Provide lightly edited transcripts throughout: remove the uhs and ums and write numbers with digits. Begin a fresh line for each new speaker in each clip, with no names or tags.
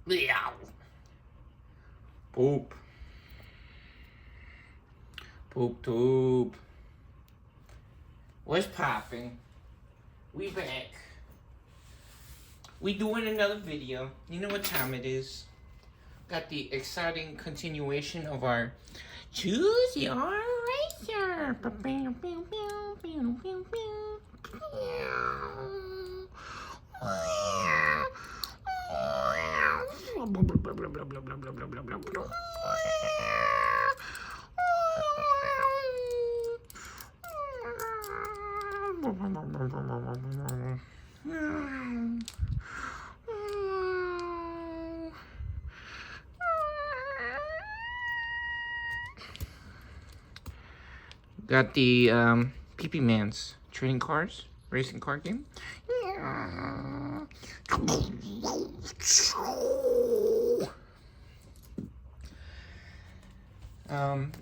Yeah. Poop. Poop tube. What's popping? We back. We doing another video. You know what time it is. Got the exciting continuation of our Choose Your Racer. Got the PP Man's trading cards, racing card game.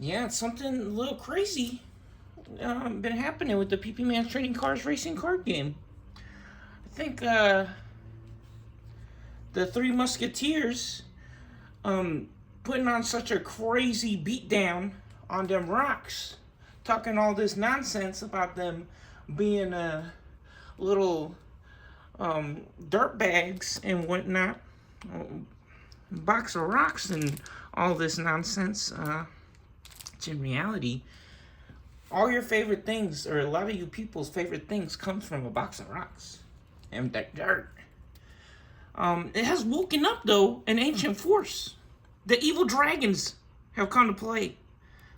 Yeah, it's something a little crazy been happening with the PP Man's trading cards racing card game. I think the Three Musketeers putting on such a crazy beatdown on them rocks, talking all this nonsense about them being little dirt bags and whatnot, box of rocks and all this nonsense. It's in reality, all your favorite things, or a lot of you people's favorite things, comes from a box of rocks and that dirt. It has woken up, though, an ancient force. The evil dragons have come to play.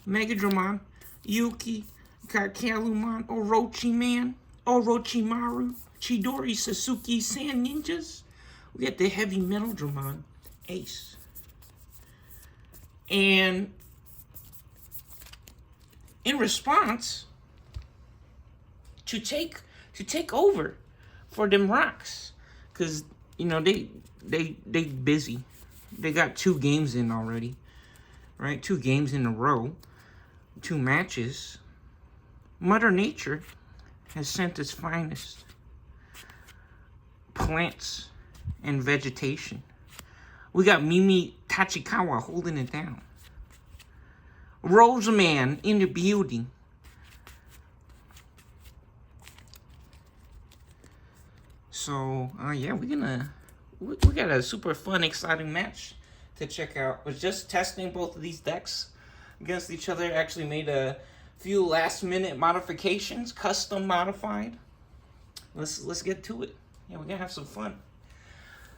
Megadramon, Yuki, Kakalumon, Orochiman, Orochimaru, Chidori, Sasuke, Sand Ninjas. We got the heavy metal Dramon, Ace. And in response, to take over for them rocks, because you know they busy. They got 2 games in already, right? 2 games in a row, 2 matches. Mother Nature has sent its finest plants and vegetation. We got Mimi Tachikawa holding it down. Rosemon in the building. So, yeah, we got a super fun, exciting match to check out. Was just testing both of these decks against each other. Actually made a few last-minute modifications, custom modified. Let's get to it. Yeah, we're gonna have some fun.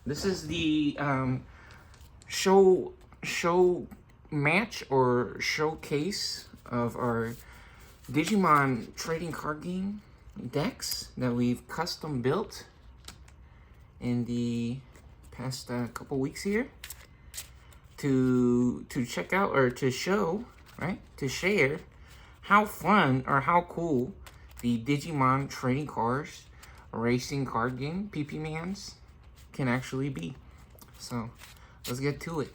This is the show match or showcase of our Digimon trading card game decks that we've custom built in the past couple weeks here to check out, or to show, right, to share how fun or how cool the Digimon trading cards racing card game PP Man's can actually be. So let's get to it.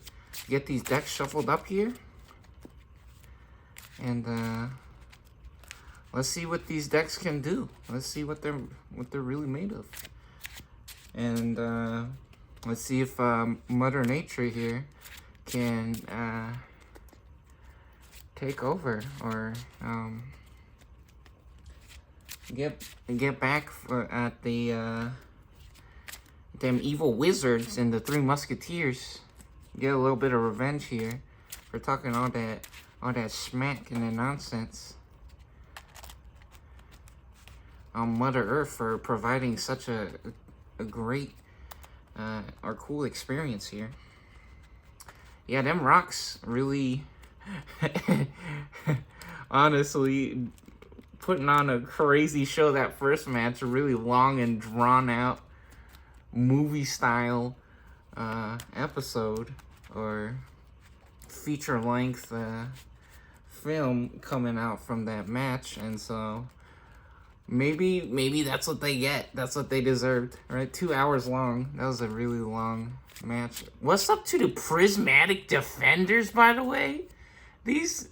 Get these decks shuffled up here, and let's see what these decks can do. Let's see what they're really made of, and let's see if Mother Nature here can take over, or get back at the them evil wizards and the Three Musketeers. Get a little bit of revenge here for talking all that smack and that nonsense on Mother Earth for providing such a great or cool experience here. Yeah, them rocks really honestly putting on a crazy show. That first match, a really long and drawn out movie style episode or feature length film coming out from that match, and so maybe that's what they get. That's what they deserved, right? 2 hours long. That was a really long match. What's up to the Prismatic Defenders, by the way? These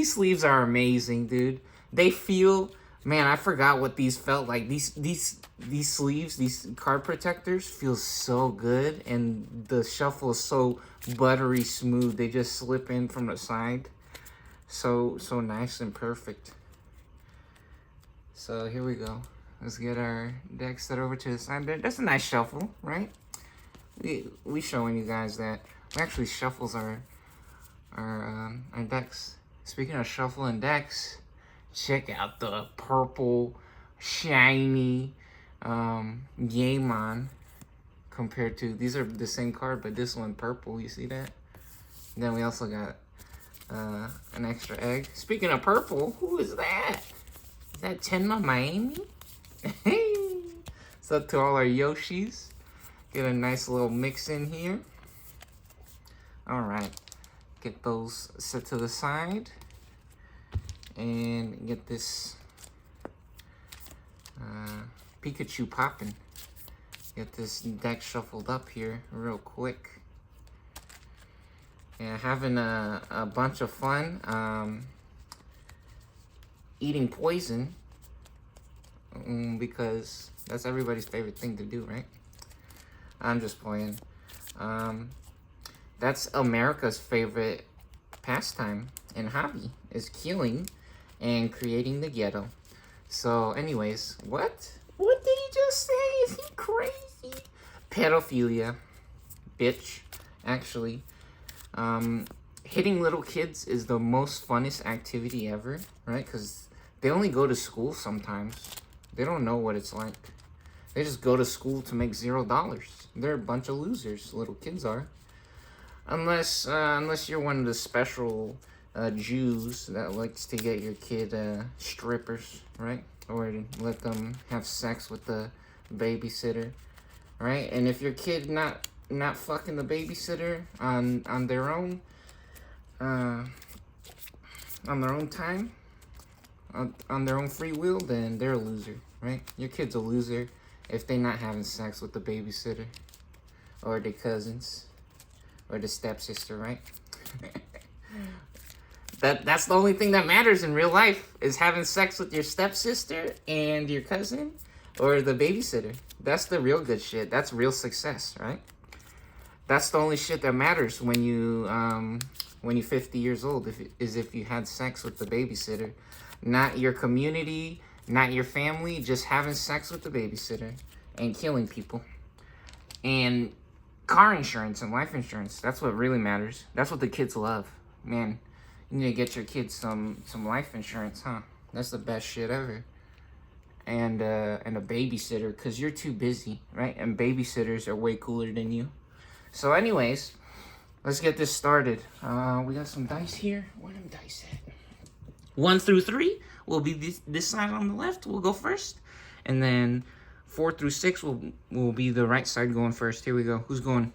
sleeves are amazing, dude. They feel
Man, I forgot what these felt like. These sleeves, these card protectors feel so good, and the shuffle is so buttery smooth. They just slip in from the side. So nice and perfect. So here we go. Let's get our deck set over to the side there. That's a nice shuffle, right? We showing you guys that we actually shuffles our decks. Speaking of shuffling decks, check out the purple shiny Digimon compared to, these are the same card, but this one purple. You see that? Then we also got an extra egg. Speaking of purple, who is that? Is that Tenma Miami? So to all our Yoshis, get a nice little mix in here. All right, get those set to the side and get this Pikachu popping. Get this deck shuffled up here real quick. Yeah, having a bunch of fun eating poison because that's everybody's favorite thing to do, right? I'm just playing. That's America's favorite pastime and hobby, is killing and creating the ghetto. So anyways, what? What did he just say? Is he crazy? Pedophilia. Bitch. Actually. Hitting little kids is the most funnest activity ever, right? Because they only go to school sometimes. They don't know what it's like. They just go to school to make $0. They're a bunch of losers, little kids are. Unless you're one of the special Jews that likes to get your kid strippers, right? Or let them have sex with the babysitter, right? And if your kid not fucking the babysitter on their own time, on their own free will, then they're a loser, right? Your kid's a loser if they not having sex with the babysitter or their cousins or the stepsister, right? That's the only thing that matters in real life, is having sex with your stepsister and your cousin or the babysitter. That's the real good shit. That's real success, right? That's the only shit that matters when you're 50 years old, if you had sex with the babysitter. Not your community, not your family, just having sex with the babysitter and killing people. And car insurance and life insurance, that's what really matters. That's what the kids love. Man, you need to get your kids some life insurance, huh? That's the best shit ever. And a babysitter, because you're too busy, right? And babysitters are way cooler than you. So anyways, let's get this started. We got some dice here. Where are them dice at? 1 through 3 will be this side on the left. We'll go first. And then 4 through 6 will be the right side going first. Here we go. Who's going?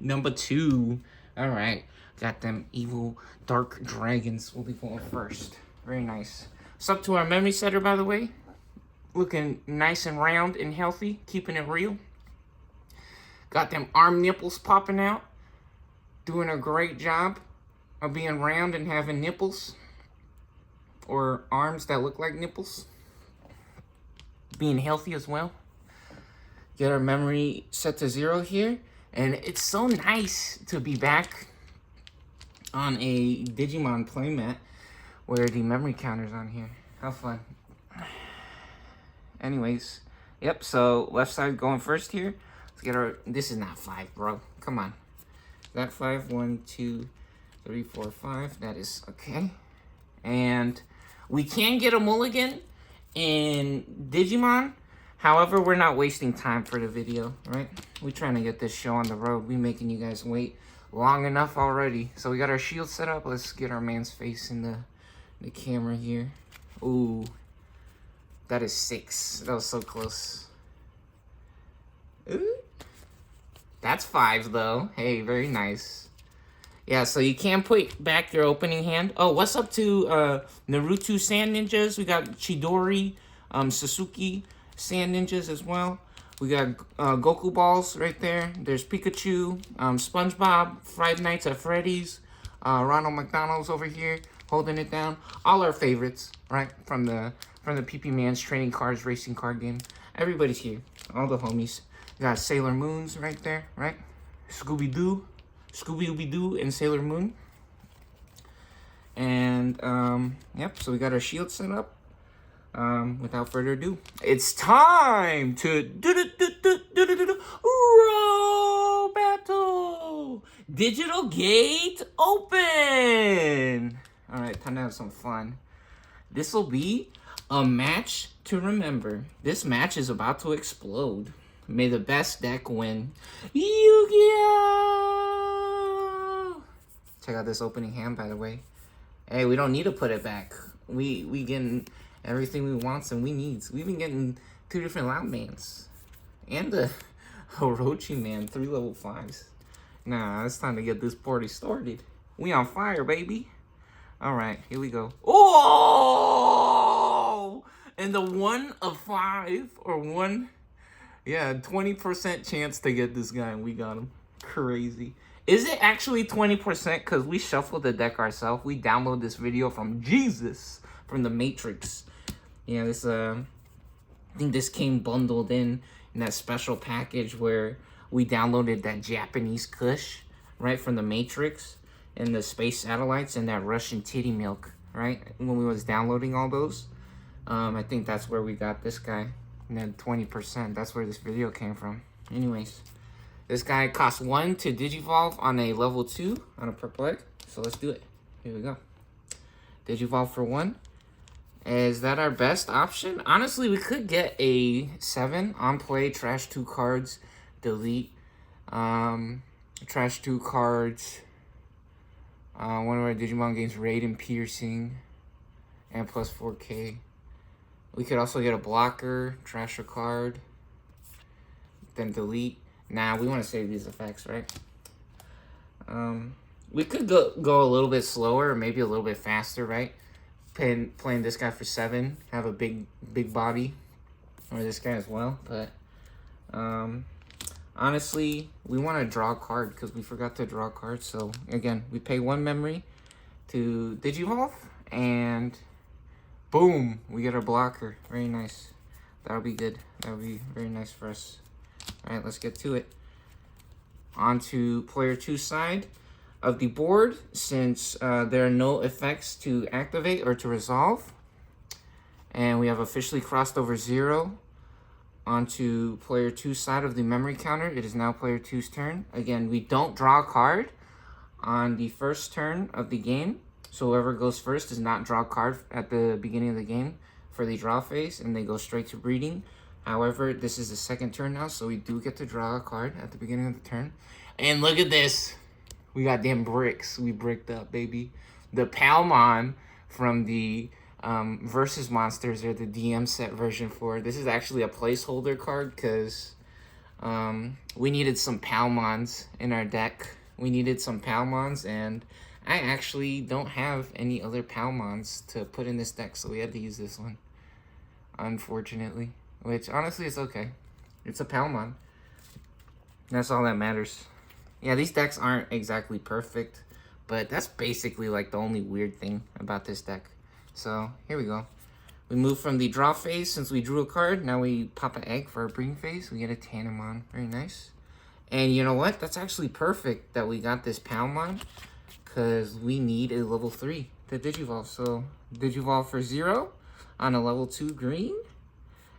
Number 2. All right. Got them evil dark dragons will be going first. Very nice. What's up to our memory setter, by the way? Looking nice and round and healthy. Keeping it real. Got them arm nipples popping out. Doing a great job of being round and having nipples. Or arms that look like nipples. Being healthy as well. Get our memory set to 0 here. And it's so nice to be back on a Digimon playmat where the memory counter's on here. How fun. Anyways, yep, so left side going first here. Let's get our, this is not 5, bro. Come on. Is that 5? 1, 2, 3, 4, 5. That is okay. And we can get a mulligan in Digimon. However, we're not wasting time for the video, right? We're trying to get this show on the road. We're making you guys wait long enough already. So we got our shield set up. Let's get our man's face in the camera here. Ooh, that is 6. That was so close. Ooh. That's 5 though. Hey, very nice. Yeah, so you can put back your opening hand. Oh, what's up to Naruto Sand Ninjas? We got Chidori, Sasuke Sand Ninjas as well. We got Goku Balls right there. There's Pikachu, SpongeBob, Friday Nights at Freddy's, Ronald McDonald's over here holding it down. All our favorites, right, from the from the PP Man's Trading Cards Racing Card Game. Everybody's here. All the homies. We got Sailor Moon's right there, right? Scooby-Doo, and Sailor Moon. And, yep, so we got our shield set up. Without further ado, it's time to roll battle. Digital gate open. All right, time to have some fun. This will be a match to remember. This match is about to explode. May the best deck win. Yu-Gi-Oh! Check out this opening hand, by the way. Hey, we don't need to put it back. We getting everything we wants and we needs. We've been getting 2 different Loudmans. And the Orochi Man, 3 level 5s. Nah, it's time to get this party started. We on fire, baby. Alright, here we go. Oh! And the 1 of 5 or 1, yeah, 20% chance to get this guy and we got him. Crazy. Is it actually 20%? Because we shuffled the deck ourselves. We downloaded this video from Jesus, from the Matrix. Yeah, this, I think this came bundled in that special package where we downloaded that Japanese Kush, right, from the Matrix, and the space satellites, and that Russian titty milk, right, when we was downloading all those. I think that's where we got this guy, and then 20%, that's where this video came from. Anyways. This guy costs 1 to Digivolve on a level 2 on a purple egg. So let's do it. Here we go. Digivolve for 1. Is that our best option? Honestly, we could get a 7 on play, trash 2 cards, delete, trash 2 cards, one of our Digimon games, Raid and Piercing, and plus 4K. We could also get a blocker, trash a card, then delete. Nah, we want to save these effects, right? We could go a little bit slower or maybe a little bit faster, right? Playing this guy for 7, have a big body, or this guy as well. But honestly, we want to draw a card because we forgot to draw a card. So again, we pay 1 memory to Digivolve, and boom, we get our blocker. Very nice. That'll be good. That'll be very nice for us. Alright, let's get to it. On to player 2 side of the board. Since there are no effects to activate or to resolve, and we have officially crossed over 0 onto player 2 side of the memory counter, it is now player 2's turn. Again, we don't draw a card on the first turn of the game, so whoever goes first does not draw a card at the beginning of the game for the draw phase, and they go straight to breeding. However, this is the second turn now, so we do get to draw a card at the beginning of the turn. And look at this. We got damn bricks. We bricked up, baby. The Palmon from the Versus Monsters, or the DM set version 4. This is actually a placeholder card because we needed some Palmons in our deck. We needed some Palmons, and I actually don't have any other Palmons to put in this deck, so we had to use this one, unfortunately. Which, honestly, is okay. It's a Palmon. That's all that matters. Yeah, these decks aren't exactly perfect, but that's basically, like, the only weird thing about this deck. So, here we go. We move from the draw phase. Since we drew a card, now we pop an egg for our breeding phase. We get a Tanimon. Very nice. And you know what? That's actually perfect that we got this Palmon, because we need a level 3 to Digivolve. So, Digivolve for 0 on a level 2 green.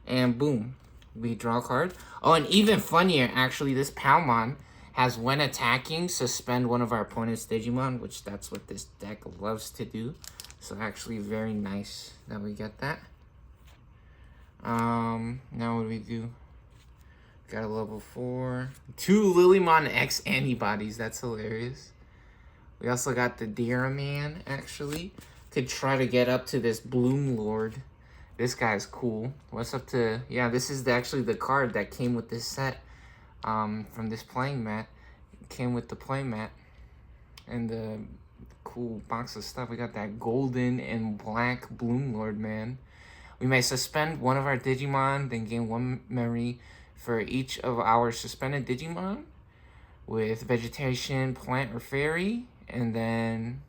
And boom, we draw a card. Oh, and even funnier, actually, this Palmon has, when attacking, suspend one of our opponent's Digimon, which that's what this deck loves to do. So actually very nice that we get that. Now what do we do? Got a level 4. 2 Lilymon X antibodies. That's hilarious. We also got the Digimon, actually. Could try to get up to this bloomlord. This guy's cool. What's up to... Yeah, this is actually the card that came with this set from this playing mat. It came with the play mat and the cool box of stuff. We got that golden and black bloomlord, man. We may suspend one of our Digimon, then gain 1 memory for each of our suspended Digimon with vegetation, plant, or fairy. And then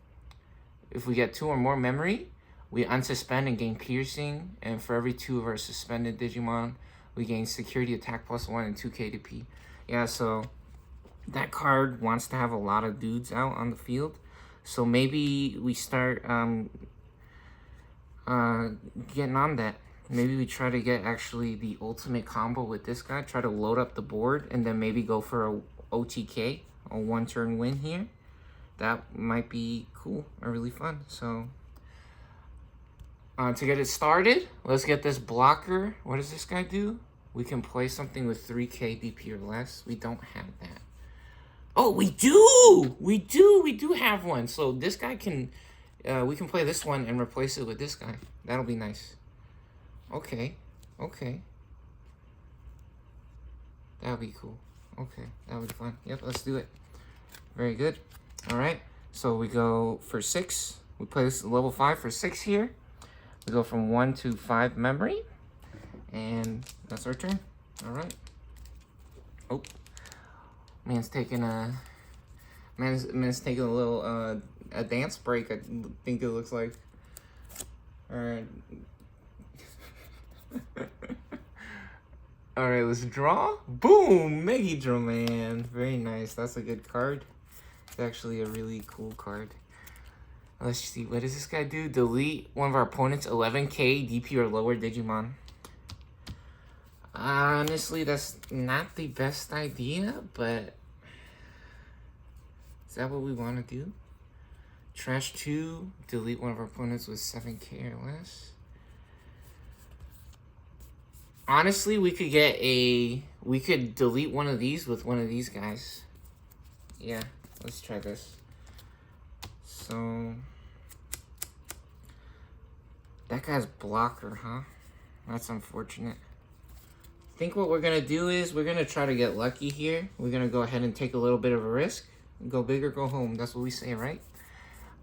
if we get 2 or more memory, We unsuspend and gain piercing, and for every 2 of our suspended Digimon, we gain security attack +1 and 2 KDP. Yeah, so that card wants to have a lot of dudes out on the field. So maybe we start getting on that. Maybe we try to get actually the ultimate combo with this guy. Try to load up the board and then maybe go for a OTK, a 1-turn win here. That might be cool or really fun. So to get it started, let's get this blocker. What does this guy do? We can play something with 3k DP or less. We don't have that. Oh, we do! We do have one. So this guy can, we can play this one and replace it with this guy. That'll be nice. Okay. That'll be cool. Okay, that'll be fun. Yep, let's do it. Very good. All right, so we go for 6. We play this level 5 for 6 here. We go from 1 to 5 memory. And that's our turn. All right. Oh. Man's taking a little a dance break. I think it looks like. All right. All right, let's draw. Boom, Megidroman. Very nice. That's a good card. It's actually a really cool card. Let's see. What does this guy do? Delete one of our opponent's 11k DP or lower Digimon. Honestly, that's not the best idea, but is that what we want to do? Trash 2, delete one of our opponents with 7k or less. Honestly, we could delete one of these with one of these guys. Yeah, let's try this. So that guy's blocker, huh? That's unfortunate. I think what we're gonna do is we're gonna try to get lucky here. We're gonna go ahead and take a little bit of a risk. Go big or go home. That's what we say, right?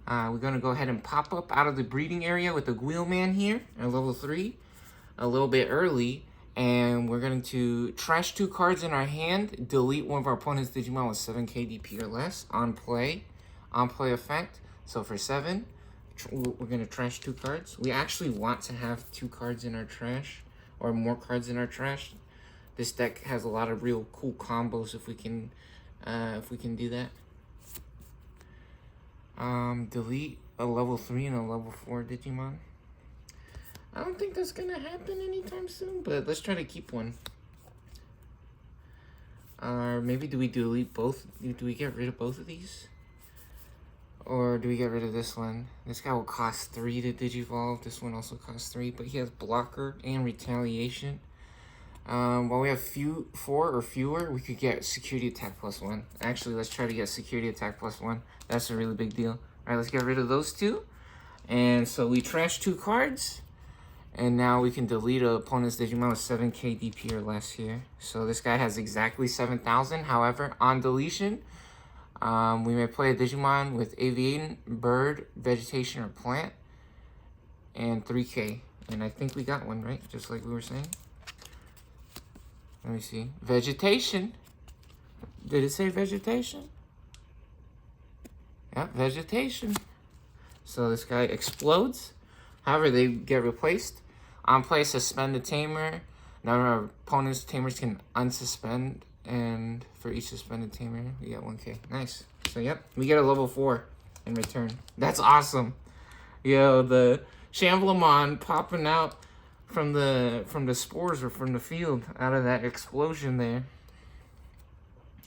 We're gonna go ahead and pop up out of the breeding area with the Wheelman here at level 3, a little bit early, and we're going to trash 2 cards in our hand, delete one of our opponent's Digimon with 7k DP or less on play effect. So for 7, we're gonna trash 2 cards. We actually want to have 2 cards in our trash, or more cards in our trash. This deck has a lot of real cool combos if we can do that. Delete a level 3 and a level 4 Digimon. I don't think that's gonna happen anytime soon, but let's try to keep one. Maybe do we delete both? Do we get rid of both of these? Or do we get rid of this one? This guy will cost 3 to Digivolve. This one also costs 3, but he has blocker and retaliation. While we have 4 or fewer, we could get security attack +1. Actually, let's try to get security attack +1. That's a really big deal. All right, let's get rid of those 2. And so we trash 2 cards. And now we can delete an opponent's Digimon with 7k DP or less here. So this guy has exactly 7,000. However, on deletion, we may play a Digimon with Avian, Bird, Vegetation, or Plant. And 3k. And I think we got one, right? Just like we were saying. Let me see. Vegetation. Did it say vegetation? Yeah, vegetation. So this guy explodes. However, they get replaced. On play, suspend the tamer. None of our opponent's tamers can unsuspend. And for each suspended tamer, we get 1k. Nice. So, yep, we get a level 4 in return. That's awesome. Yo, the Shamblemon popping out from the spores or from the field out of that explosion there.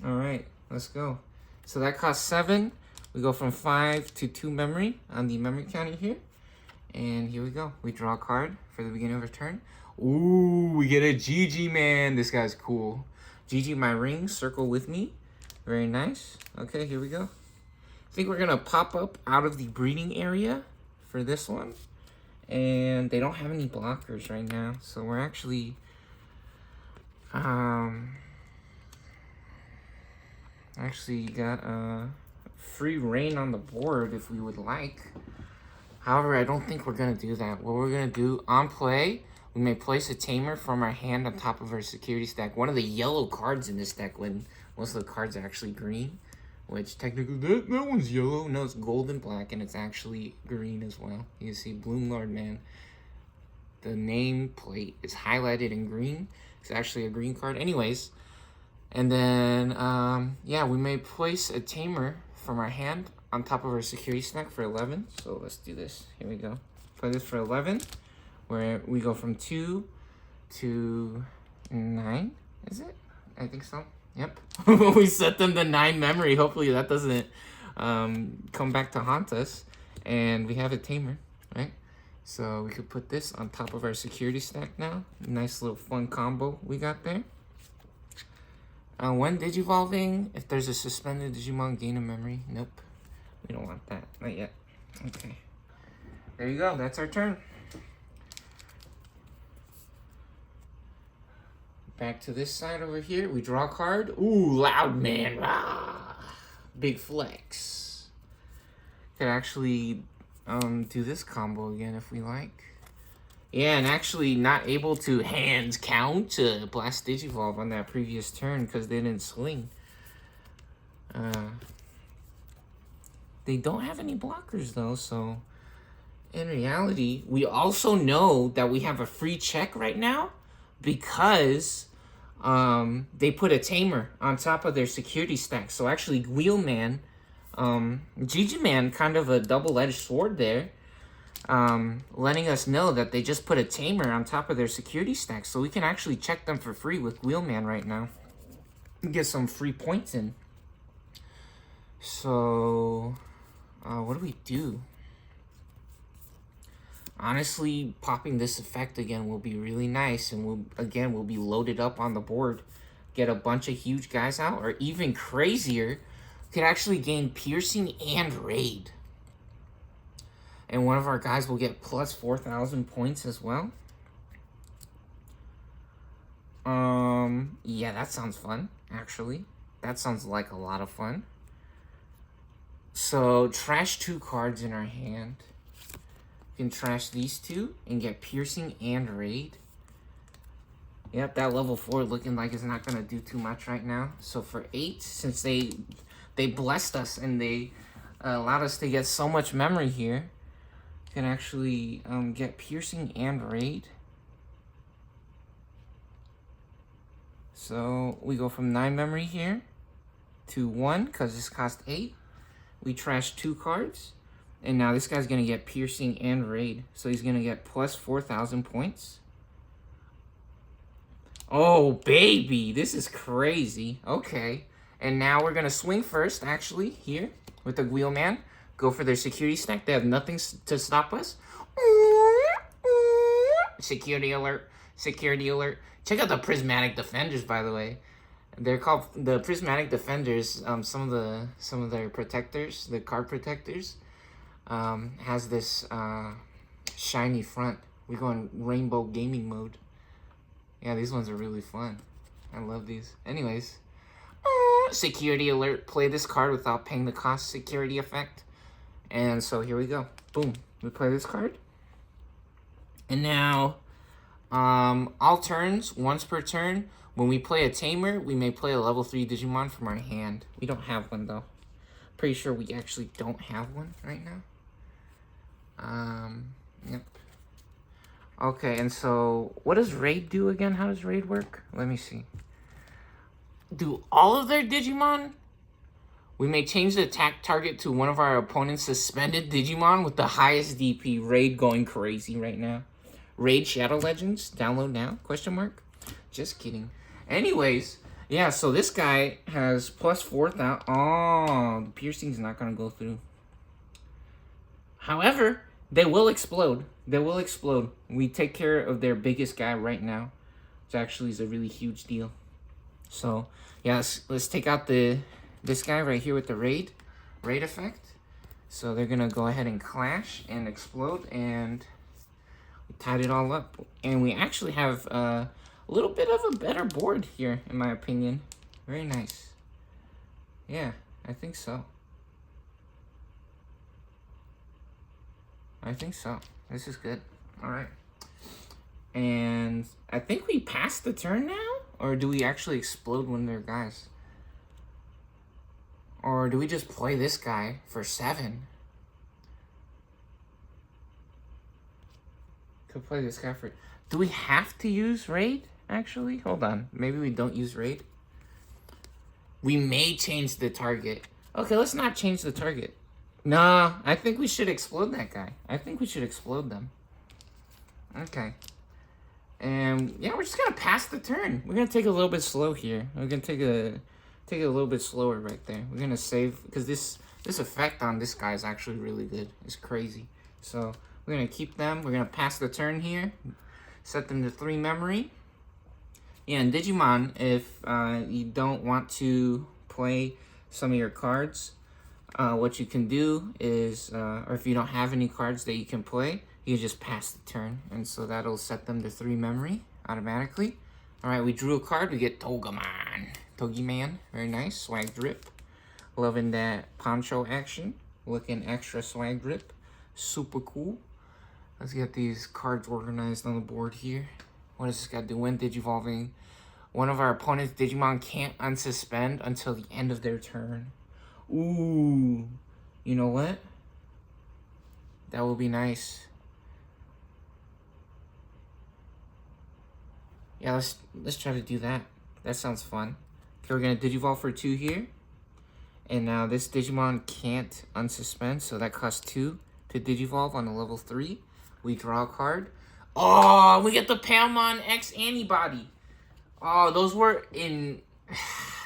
All right, let's go. So that costs 7. We go from 5 to 2 memory on the memory counter here. And here we go. We draw a card for the beginning of our turn. Ooh, we get a Digimon. This guy's cool. Gigi, my ring, circle with me. Very nice. Okay, here we go. I think we're going to pop up out of the breeding area for this one. And they don't have any blockers right now. So we're actually... actually got free reign on the board if we would like. However, I don't think we're going to do that. What we're going to do, on play, we may place a tamer from our hand on top of our security stack. One of the yellow cards in this deck, when most of the cards are actually green, which technically that one's yellow. No, it's gold and black, and it's actually green as well. You can see bloomlord, man. The name plate is highlighted in green. It's actually a green card. Anyways, and then, yeah, we may place a tamer from our hand on top of our security stack for 11. So let's do this. Here we go. Play this for 11, where we go from 2 to 9. Is it? I think so. Yep. We set them to 9 memory. Hopefully that doesn't come back to haunt us. And we have a tamer, right? So we could put this on top of our security stack now. Nice little fun combo we got there. When digivolving, if there's a suspended Digimon, gain a memory. Nope. We don't want that. Not yet. Okay. There you go. That's our turn. Back to this side over here. We draw a card. Ooh, loud man. Rah! Big flex. Could actually do this combo again if we like. Yeah, and actually not able to hands count Blast Digivolve on that previous turn because they didn't swing. They don't have any blockers though, so in reality, we also know that we have a free check right now because they put a tamer on top of their security stack. So actually, Wheelman, Digimon, kind of a double-edged sword there. Letting us know that they just put a tamer on top of their security stack, so we can actually check them for free with Wheelman right now. Get some free points in. So, what do we do? Honestly, popping this effect again will be really nice, and we'll be loaded up on the board. Get a bunch of huge guys out, or even crazier, could actually gain piercing and raid. And one of our guys will get plus 4,000 points as well. Yeah, that sounds fun, actually. That sounds like a lot of fun. So, trash 2 cards in our hand. We can trash these 2 and get piercing and raid. Yep, that level 4 looking like it's not going to do too much right now. So, for 8, since they blessed us and they allowed us to get so much memory here, can actually get piercing and raid. So we go from 9 memory here to 1 because this cost 8. We trash 2 cards, and now this guy's gonna get piercing and raid. So he's gonna get plus 4,000 points. Oh baby, this is crazy. Okay, and now we're gonna swing first actually here with the Wheelman. Go for their security stack. They have nothing to stop us. Security alert. Security alert. Check out the Prismatic Defenders, by the way. They're called the Prismatic Defenders. Some of their protectors, the card protectors, has this shiny front. We go in rainbow gaming mode. Yeah, these ones are really fun. I love these. Anyways, security alert. Play this card without paying the cost security effect. And so here we go. Boom. We play this card. And now, all turns, once per turn, when we play a tamer, we may play a level 3 Digimon from our hand. We don't have one, though. Pretty sure we actually don't have one right now. Yep. Okay, and so, what does raid do again? How does raid work? Let me see. Do all of their Digimon? We may change the attack target to one of our opponent's suspended Digimon with the highest DP. Raid going crazy right now. Raid Shadow Legends. Download now? Question mark? Just kidding. Anyways, yeah, so this guy has plus 4,000. Oh, the piercing's not going to go through. However, they will explode. They will explode. We take care of their biggest guy right now, which actually is a really huge deal. So, yeah, let's take out this guy right here with the raid effect. So they're gonna go ahead and clash and explode, and we tied it all up. And we actually have a little bit of a better board here, in my opinion. Very nice. Yeah, I think so. I think so. This is good. All right. And I think we passed the turn now, or do we actually explode when they're guys? Or do we just play this guy for 7? Could play this guy for... Do we have to use raid, actually? Hold on. Maybe we don't use raid. We may change the target. Okay, let's not change the target. Nah, I think we should explode that guy. I think we should explode them. Okay. And yeah, we're just gonna pass the turn. We're gonna take a little bit slow here. We're gonna take it a little bit slower right there. We're gonna save, because this effect on this guy is actually really good. It's crazy. So we're gonna keep them. We're gonna pass the turn here. Set them to 3 memory. Yeah, in Digimon, if you don't want to play some of your cards, what you can do is, or if you don't have any cards that you can play, you just pass the turn. And so that'll set them to 3 memory automatically. Alright, we drew a card. We get Togiman. Very nice. Swag drip. Loving that poncho action. Looking extra swag drip. Super cool. Let's get these cards organized on the board here. What does this guy do? When Digivolving, one of our opponent's Digimon can't unsuspend until the end of their turn. Ooh. You know what? That will be nice. Yeah, let's try to do that. That sounds fun. Okay, we're gonna Digivolve for 2 here. And now this Digimon can't unsuspend, so that costs 2 to Digivolve on a level 3. We draw a card. Oh, we get the Palmon X Antibody. Oh, those were in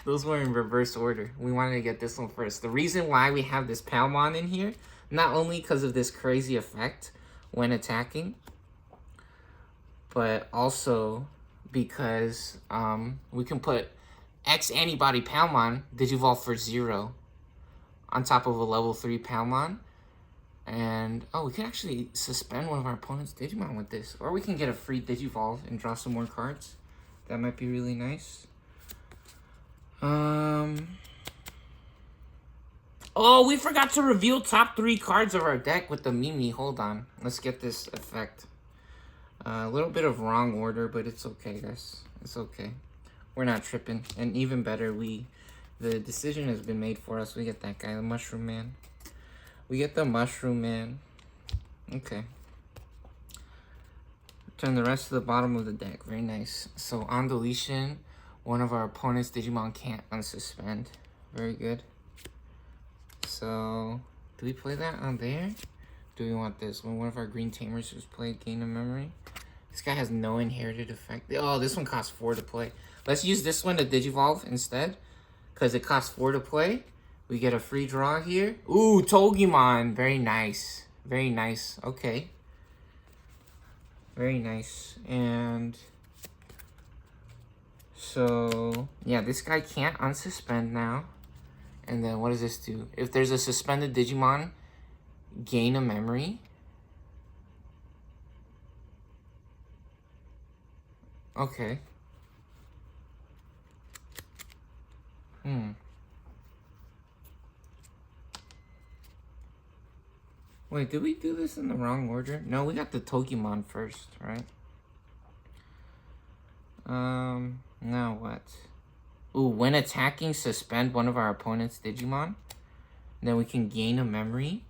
reverse order. We wanted to get this one first. The reason why we have this Palmon in here, not only because of this crazy effect when attacking, but also because we can put X Antibody Palmon Digivolve for 0 on top of a level 3 Palmon. And, oh, we can actually suspend one of our opponent's Digimon with this. Or we can get a free Digivolve and draw some more cards. That might be really nice. Oh, we forgot to reveal top 3 cards of our deck with the Mimi. Hold on. Let's get this effect. A little bit of wrong order, but it's okay, guys. It's okay. We're not tripping. And even better, the decision has been made for us. We get that guy, the Mushroom Man. We get the Mushroom Man. Okay. Turn the rest to the bottom of the deck. Very nice. So on deletion, one of our opponent's Digimon can't unsuspend. Very good. So, do we play that on there? Do we want this? When one of our green tamers is played, gain a memory. This guy has no inherited effect. Oh, this one costs 4 to play. Let's use this one to Digivolve instead, because it costs 4 to play. We get a free draw here. Ooh, Togimon. Very nice. Very nice. Okay. Very nice. And so, yeah, this guy can't unsuspend now. And then what does this do? If there's a suspended Digimon, gain a memory. Okay. Wait, did we do this in the wrong order? No, we got the Togimon first, right? Now what? Ooh, when attacking, suspend one of our opponent's Digimon. Then we can gain a memory.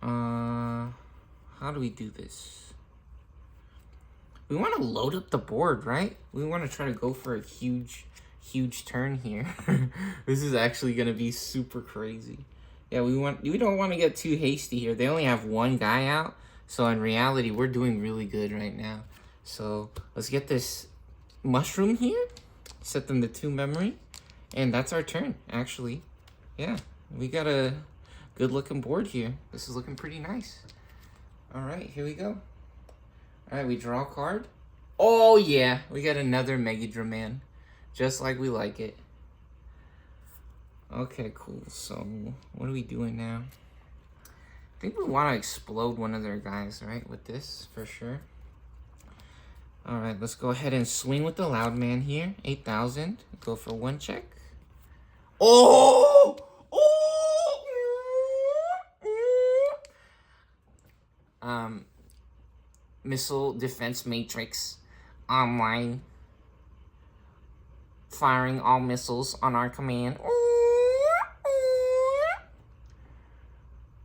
How do we do this? We want to load up the board, right? We want to try to go for a huge turn here. This is actually going to be super crazy. Yeah, we don't want to get too hasty here. They only have 1 guy out. So in reality, we're doing really good right now. So let's get this Mushroom here. Set them to 2 memory. And that's our turn, actually. Yeah, we got a good looking board here. This is looking pretty nice. All right, here we go. All right, we draw a card. Oh yeah, we got another Megadraman. Just like we like it. Okay, cool. So, what are we doing now? I think we want to explode one of their guys, right? With this, for sure. Alright, let's go ahead and swing with the Loud Man here. 8,000. Go for 1 check. Oh! Missile Defense Matrix online. Firing all missiles on our command. Ooh!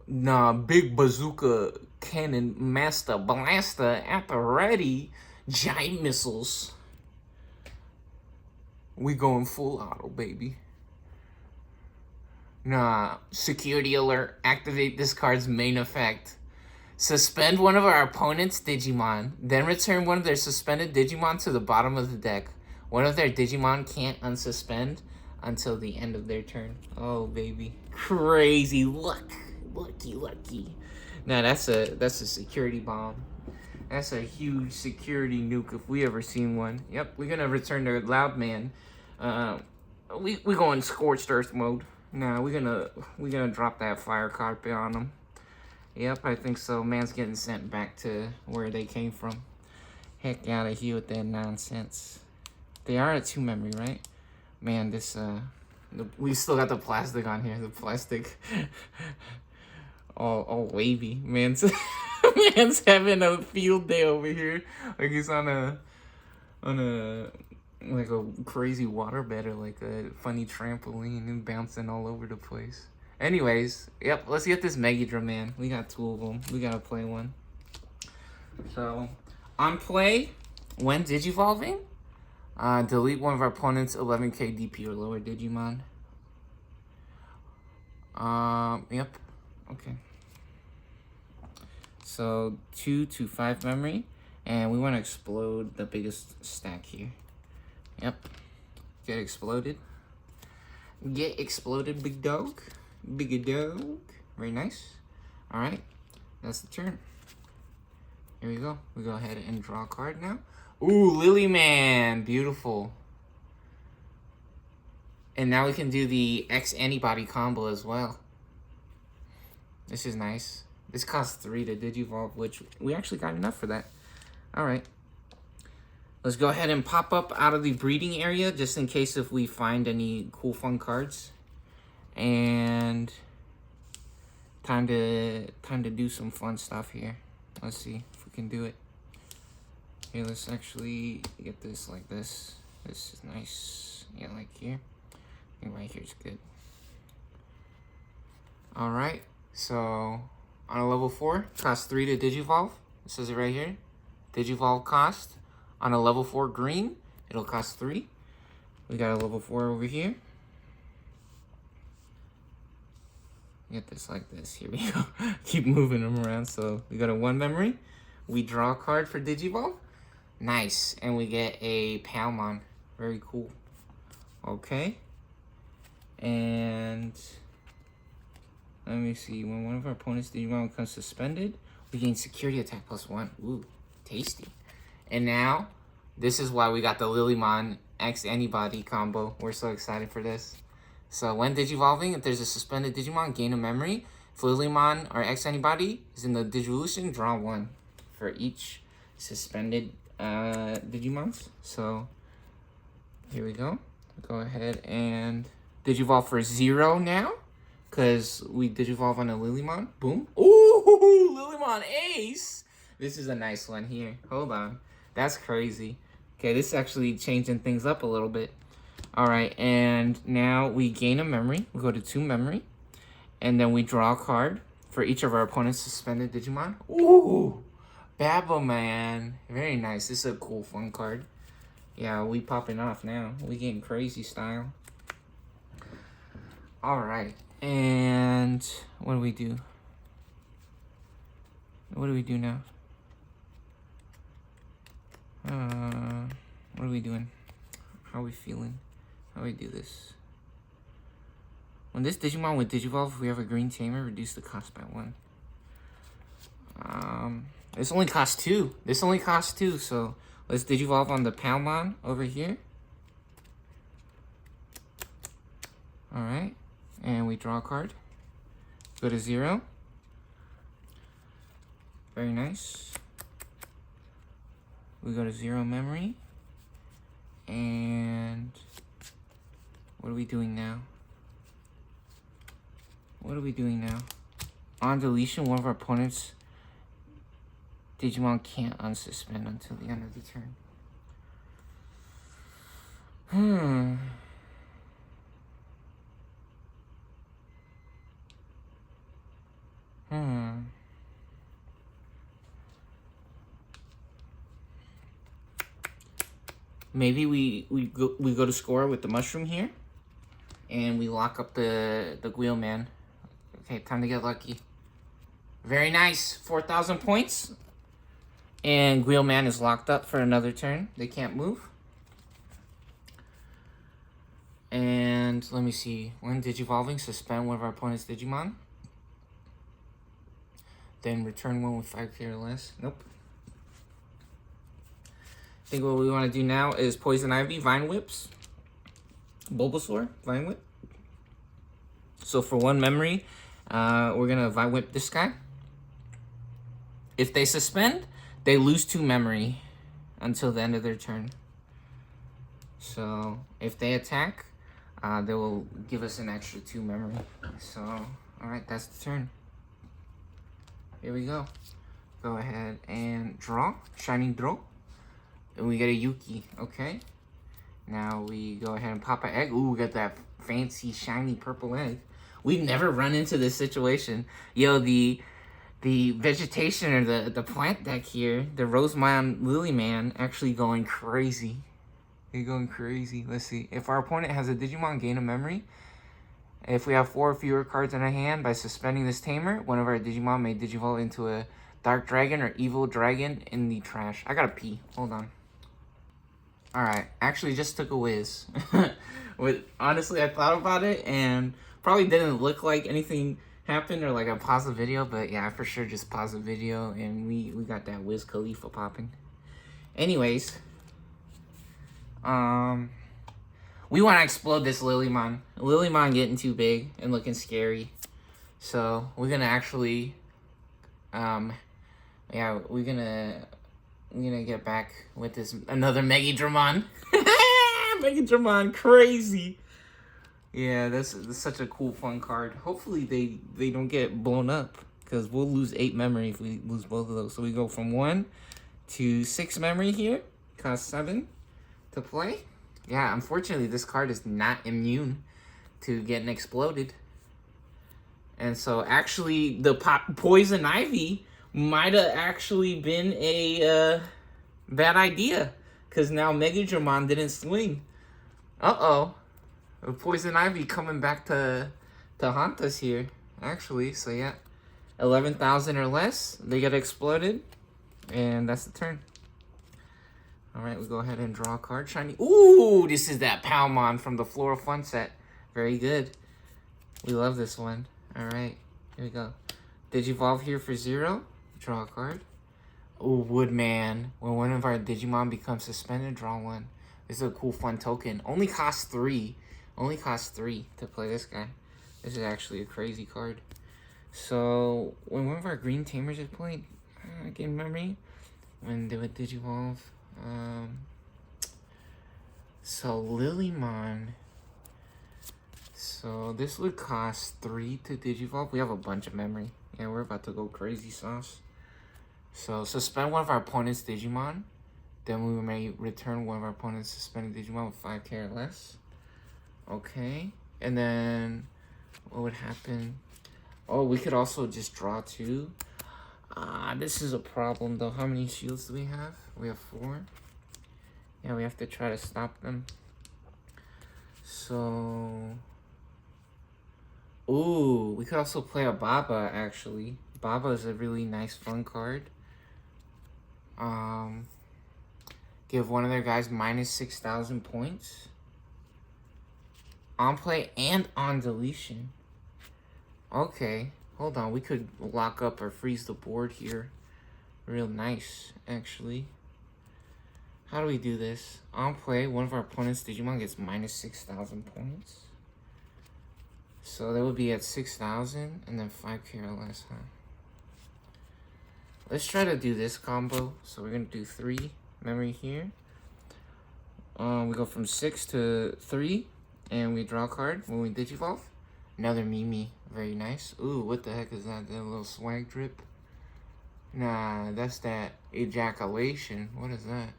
Nah, big bazooka cannon master blaster at the ready. Giant missiles. We going full auto, baby. Nah, security alert. Activate this card's main effect. Suspend one of our opponent's Digimon, then return one of their suspended Digimon to the bottom of the deck. One of their Digimon can't unsuspend until the end of their turn. Oh, baby. Crazy luck. Lucky. Now, that's a security bomb. That's a huge security nuke if we ever seen one. Yep, we're gonna return to Loudman. We going scorched earth mode. Nah, we're gonna drop that fire carpet on them. Yep, I think so. Man's getting sent back to where they came from. Heck out of here with that nonsense. They are at 2 memory, right? Man, this we still got the plastic on here. The plastic, all wavy. Man's having a field day over here. Like he's on a like a crazy waterbed or like a funny trampoline and bouncing all over the place. Anyways, yep, let's get this Megidra, man. We got 2 of them. We gotta play one. So, on play, when Digivolving, delete one of our opponent's 11k DP or lower Digimon. Yep, okay. So, 2 to 5 memory, and we want to explode the biggest stack here. Yep, get exploded. Get exploded, big dog. Big dog. Very nice. Alright, that's the turn. Here we go. We go ahead and draw a card now. Ooh, Lilyman. Beautiful. And now we can do the X antibody combo as well. This is nice. This costs 3 to Digivolve, which we actually got enough for that. Alright. Let's go ahead and pop up out of the breeding area just in case if we find any cool fun cards. And time to do some fun stuff here. Let's see if we can do it. Here, let's actually get this like this. This is nice. Yeah, like here. I think right here is good. Alright, so on a level 4, cost 3 to Digivolve. It says it right here. Digivolve cost. On a level 4 green, it'll cost 3. We got a level 4 over here. Get this like this. Here we go. Keep moving them around. So we got a 1 memory. We draw a card for Digivolve. Nice. And we get a Palmon. Very cool. Okay. And let me see. When one of our opponents' Digimon becomes suspended, we gain security attack +1. Ooh, tasty. And now, this is why we got the Lilymon X Antibody combo. We're so excited for this. So when Digivolving, if there's a suspended Digimon, gain a memory. If Lilymon or X Antibody is in the Digivolution, draw 1 for each suspended Digimons. So here we go. Go ahead and Digivolve for 0 now. Because we Digivolve on a Lilymon. Boom. Ooh, Lilymon Ace. This is a nice one here. Hold on. That's crazy. Okay, this is actually changing things up a little bit. Alright, and now we gain a memory. We go to 2 memory. And then we draw a card for each of our opponent's suspended Digimon. Ooh! Babaman. Very nice. This is a cool, fun card. Yeah, we popping off now. We getting crazy style. Alright, and what do we do? What do we do now? What are we doing? How are we feeling? How do we do this? When this Digimon with Digivolve, if we have a green tamer, reduce the cost by 1. This only costs 2. This only costs 2, so let's Digivolve on the Palmon over here. Alright, and we draw a card. Go to 0. Very nice. We go to 0 memory. And what are we doing now? What are we doing now? On deletion, one of our opponents' Digimon can't unsuspend until the end of the turn. maybe we go to score with the mushroom here, and we lock up the wheelman. Okay, time to get lucky. Very nice, 4,000 points, and wheelman is locked up for another turn. They can't move. And let me see. When digivolving, suspend one of our opponent's Digimon. Then return one with 5k or less. Nope. I think what we want to do now is Poison Ivy, Vine Whips, Bulbasaur, Vine Whip. So for 1 memory, we're going to Vine Whip this guy. If they suspend, they lose 2 memory until the end of their turn. So if they attack, they will give us an extra 2 memory. So, alright, that's the turn. Here we go. Go ahead and draw. Shining Draw. And we get a Yuki. Okay. Now we go ahead and pop an egg. Ooh, we got that fancy, shiny purple egg. We've never run into this situation. Yo, the vegetation or the plant deck here, the rosemon Lilyman, actually going crazy. They're going crazy. Let's see. If our opponent has a Digimon gain a memory, if we have 4 or fewer cards in our hand, by suspending this tamer, one of our Digimon may digivolve into a dark dragon or evil dragon in the trash. I gotta pee. Hold on. Alright. Actually just took a whiz. Honestly, I thought about it and probably didn't look like anything happened or like I paused the video, but yeah, I for sure just paused the video and we got that Wiz Khalifa popping. Anyways. We want to explode this Lilymon. Lilymon getting too big and looking scary. So we're gonna actually, yeah, we're gonna get back with this another Megidramon. Megidramon, crazy. Yeah, that's such a cool, fun card. Hopefully they don't get blown up because we'll lose 8 memory if we lose both of those. So we go from 1 to 6 memory here. Cost 7 to play. Yeah, unfortunately, this card is not immune to getting exploded. And so, actually, the Poison Ivy might have actually been a bad idea. Because now Megidramon didn't swing. Uh-oh. The Poison Ivy coming back to haunt us here, actually. So, yeah. 11,000 or less, they get exploded. And that's the turn. Alright, we go ahead and draw a card. Shiny. Ooh, this is that Palmon from the Floral Fun set. Very good. We love this one. Alright, here we go. Digivolve here for 0. Draw a card. Ooh, Woodman. When one of our Digimon becomes suspended, draw 1. This is a cool, fun token. Only costs 3. Only costs 3 to play this guy. This is actually a crazy card. So, when one of our green tamers is played, gain memory, when they would Digivolve, so Lilymon. So this would cost 3 to digivolve. We have a bunch of memory. Yeah, we're about to go crazy sauce. So suspend one of our opponent's Digimon. Then we may return one of our opponent's suspended Digimon with 5k or less. Okay. And then what would happen? Oh, we could also just draw 2. This is a problem though. How many shields do we have? We have 4. Yeah, we have to try to stop them. So, ooh, we could also play a Baba actually. Baba is a really nice, fun card. Give one of their guys minus 6,000 points. On play and on deletion. Okay. Hold on, we could lock up or freeze the board here. Real nice, actually. How do we do this? On play, one of our opponent's Digimon gets minus 6,000 points. So that would be at 6,000 and then 5k or less, huh? Let's try to do this combo. So we're going to do 3 memory here. We go from 6 to 3 and we draw a card when we Digivolve. Another Mimi. Very nice. Ooh, what the heck is that? That little swag drip? Nah, that's that ejaculation. What is that?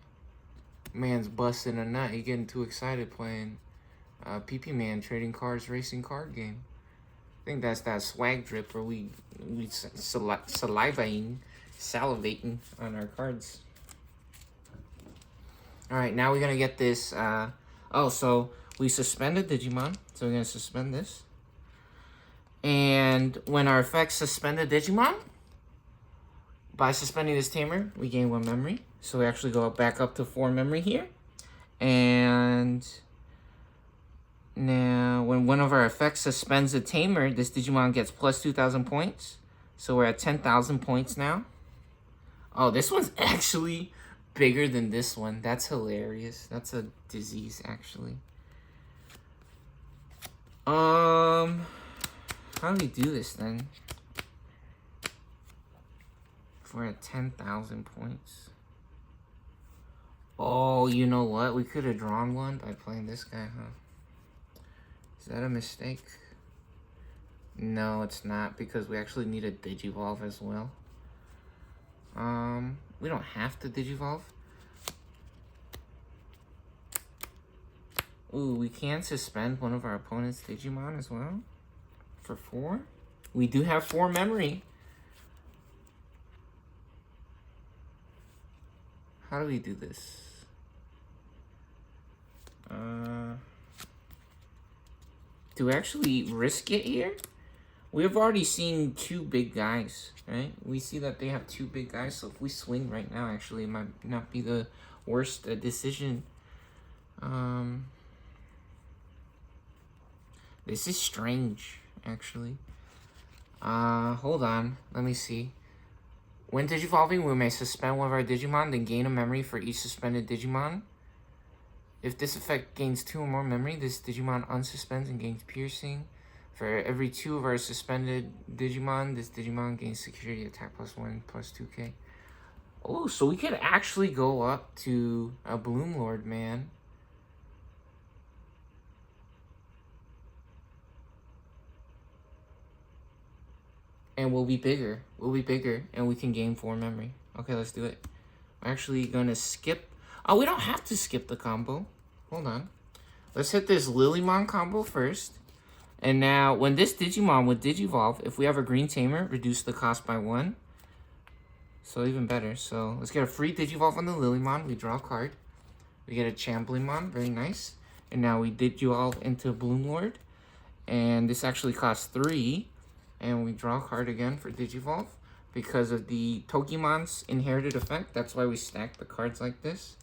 Man's busting a nut. He getting too excited playing PP Man trading cards racing card game. I think that's that swag drip where we salivating on our cards. Alright, now we're gonna get this, so we suspended Digimon. So we're gonna suspend this. And when our effects suspend the Digimon, by suspending this tamer, we gain 1 memory. So we actually go back up to 4 memory here. And now when one of our effects suspends the tamer, this Digimon gets plus 2,000 points. So we're at 10,000 points now. Oh, this one's actually bigger than this one. That's hilarious. That's a disease, actually. How do we do this then? If we're at 10,000 points. Oh, you know what? We could have drawn one by playing this guy, huh? Is that a mistake? No, it's not, because we actually need a Digivolve as well. We don't have to Digivolve. Ooh, we can suspend one of our opponent's Digimon as well. For 4. We do have 4 memory. How do we do this? Do we actually risk it here? We've already seen 2 big guys, right? We see that they have 2 big guys, so if we swing right now, actually, it might not be the worst decision. This is strange, actually. Hold on. Let me see. When Digivolving, we may suspend one of our Digimon, then gain a memory for each suspended Digimon. If this effect gains 2 or more memory, this Digimon unsuspends and gains piercing. For every 2 of our suspended Digimon, this Digimon gains security attack plus 1 plus 2k. Oh, so we could actually go up to a bloomlord, man. And we'll be bigger. We'll be bigger, and we can gain 4 memory. Okay, let's do it. We're actually gonna skip. Oh, we don't have to skip the combo. Hold on. Let's hit this Lilymon combo first. And now, when this Digimon would Digivolve, if we have a green tamer, reduce the cost by 1. So even better. So let's get a free Digivolve on the Lilymon. We draw a card. We get a Chamblemon. Very nice. And now we Digivolve into bloomlord. And this actually costs 3. And we draw a card again for Digivolve. Because of the Togemon's inherited effect. That's why we stack the cards like this.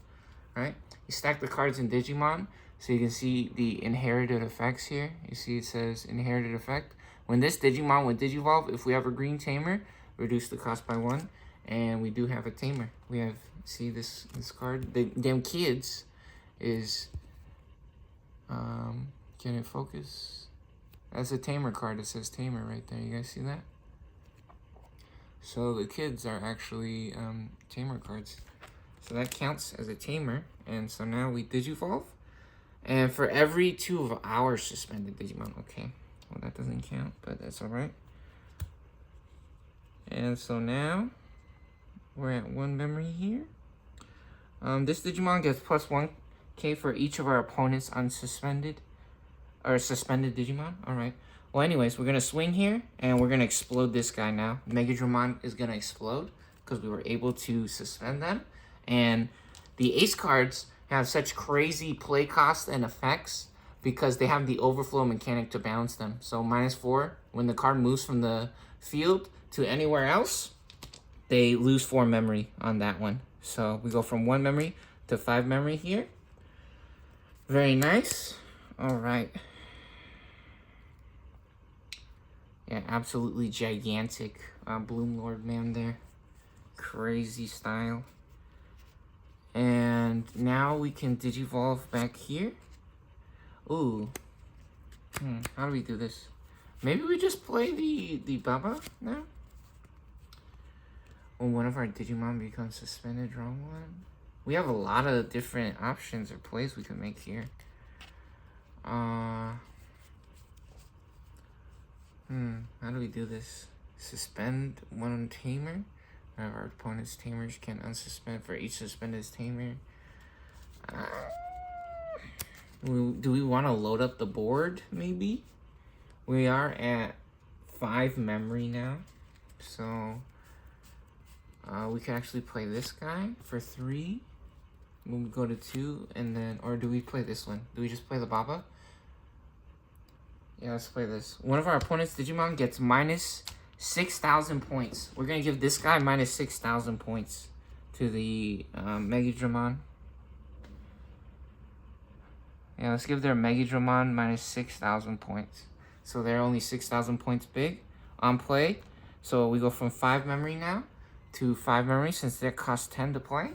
Right? You stack the cards in Digimon. So you can see the inherited effects here. You see it says inherited effect. When this Digimon would Digivolve, if we have a green tamer, reduce the cost by 1. And we do have a tamer. We have, see this card? The damn kids is, can it focus? That's a tamer card. It says tamer right there. You guys see that? So the kids are actually tamer cards. So that counts as a tamer. And so now we Digivolve. And for every 2 of our suspended Digimon. Okay. Well, that doesn't count, but that's alright. And so now we're at 1 memory here. This Digimon gets plus 1k for each of our opponents unsuspended. Or suspended Digimon. Alright. Well, anyways, we're going to swing here. And we're going to explode this guy now. Megadramon is going to explode. Because we were able to suspend them. And the ace cards have such crazy play cost and effects because they have the overflow mechanic to balance them. So -4, when the card moves from the field to anywhere else, they lose 4 memory on that one. So we go from 1 memory to 5 memory here. Very nice. All right. Yeah, absolutely gigantic bloomlord man there. Crazy style. And now we can Digivolve back here. Ooh. How do we do this? Maybe we just play the Baba now? When one of our Digimon becomes suspended, draw 1. We have a lot of different options or plays we can make here. How do we do this? Suspend 1 tamer. Our opponent's tamers can unsuspend for each suspended tamer. Do we want to load up the board, maybe? We are at 5 memory now. So, we can actually play this guy for 3. When we go to 2, and then, or do we play this one? Do we just play the Baba? Yeah, let's play this. One of our opponent's Digimon gets minus 6,000 points. We're gonna give this guy minus 6,000 points to the Megidramon. Yeah, let's give their Megidramon minus 6,000 points. So they're only 6,000 points big on play. So we go from 5 memory now to 5 memory since that costs 10 to play.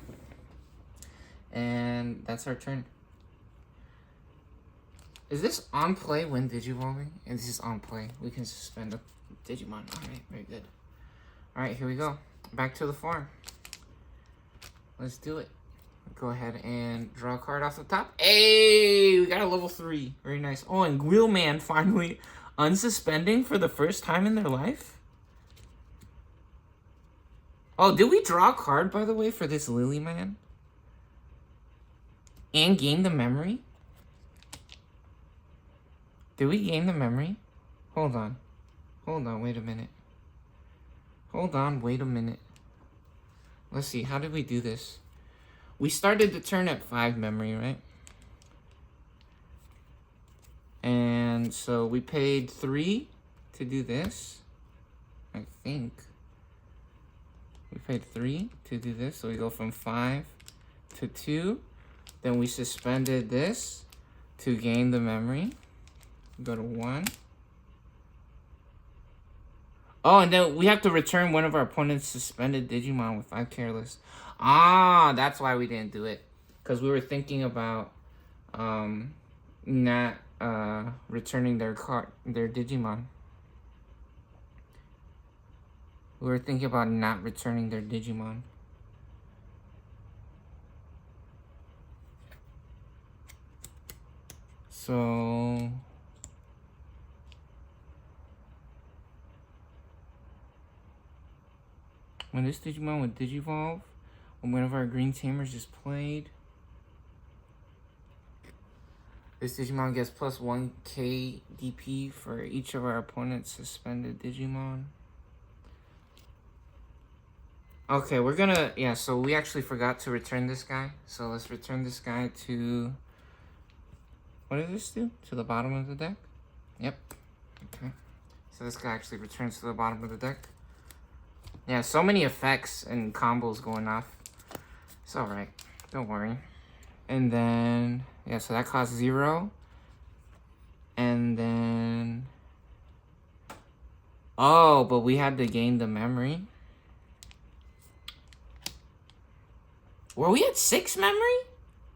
And that's our turn. Is this on play when Digivolving? And this is on play. We can suspend the Digimon. Alright, very good. Alright, here we go. Back to the farm. Let's do it. Go ahead and draw a card off the top. Hey, we got a level 3. Very nice. Oh, and Wheelman finally unsuspending for the first time in their life. Oh, did we draw a card, by the way, for this Lily Man? And gain the memory? Did we gain the memory? Hold on. Hold on, wait a minute. Hold on, wait a minute. Let's see, how did we do this? We started the turn at 5 memory, right? And so we paid 3 to do this. I think. We paid 3 to do this, so we go from 5 to 2. Then we suspended this to gain the memory. Go to 1. Oh, and then we have to return one of our opponent's suspended Digimon with 5 careless. Ah, that's why we didn't do it. Because we were thinking about not returning their Digimon. We were thinking about not returning their Digimon. So when this Digimon would Digivolve, when one of our green tamers is played, this Digimon gets plus 1k DP for each of our opponent's suspended Digimon. Okay, we're gonna, yeah, so we actually forgot to return this guy. So let's return this guy to, what does this do? To the bottom of the deck? Yep. Okay. So this guy actually returns to the bottom of the deck. Yeah, so many effects and combos going off. It's alright. Don't worry. And then, yeah, so that costs 0. And then, oh, but we had to gain the memory. Were we at 6 memory?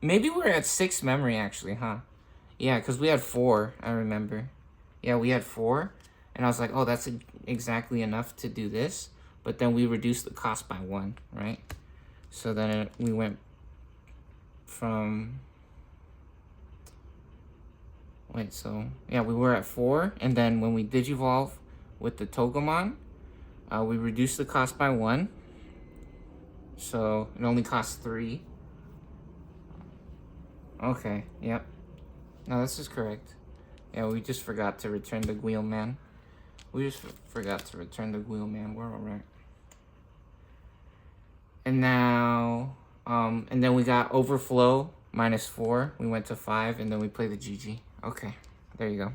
Maybe we're at 6 memory, actually, huh? Yeah, because we had 4, I remember. Yeah, we had 4. And I was like, oh, that's exactly enough to do this. But then we reduced the cost by 1, right? So then we went from... Wait, so... Yeah, we were at 4. And then when we Digivolve with the Togemon, we reduced the cost by 1. So it only costs 3. Okay, yep. No, this is correct. Yeah, we just forgot to return the Wheelman. We just forgot to return the Wheelman. We're alright. And now, and then we got Overflow minus 4. We went to 5, and then we play the GG. Okay, there you go.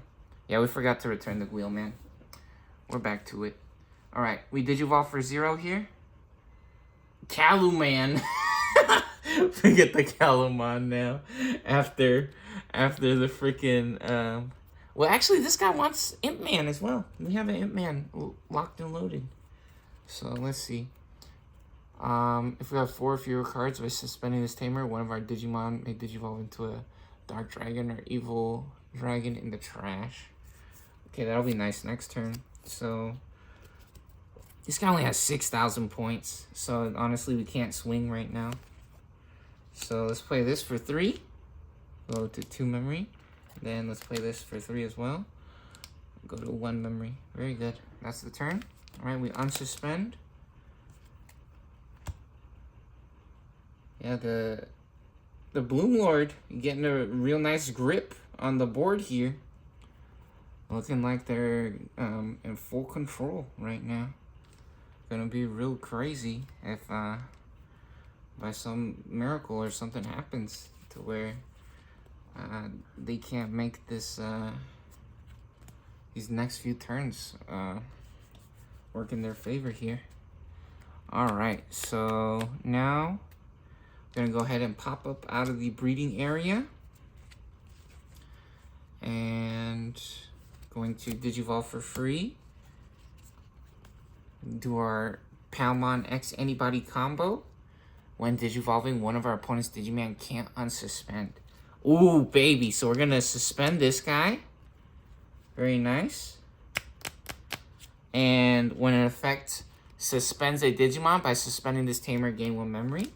Yeah, we forgot to return the Wheelman. We're back to it. Alright, we Digivolve for 0 here. Caluman. Forget the Calumon now. After the freaking well, actually, this guy wants Imp Man as well. We have an Imp Man locked and loaded. So let's see. If we have 4 or fewer cards by suspending this tamer, one of our Digimon may Digivolve into a Dark Dragon or Evil Dragon in the trash. Okay, that'll be nice next turn. So this guy only has 6,000 points. So honestly, we can't swing right now. So let's play this for 3. Go to 2 memory. Then let's play this for 3 as well. Go to 1 memory. Very good. That's the turn. Alright, we unsuspend. Yeah, the bloomlord getting a real nice grip on the board here. Looking like they're in full control right now. Gonna be real crazy if by some miracle or something happens to where they can't make this these next few turns work in their favor here. All right, so now I'm gonna go ahead and pop up out of the breeding area and going to Digivolve for free. Do our Palmon X Anybody combo. When Digivolving, one of our opponent's Digimon can't unsuspend. Ooh, baby. So we're going to suspend this guy. Very nice. And when an effect suspends a Digimon by suspending this tamer, gain 1 memory.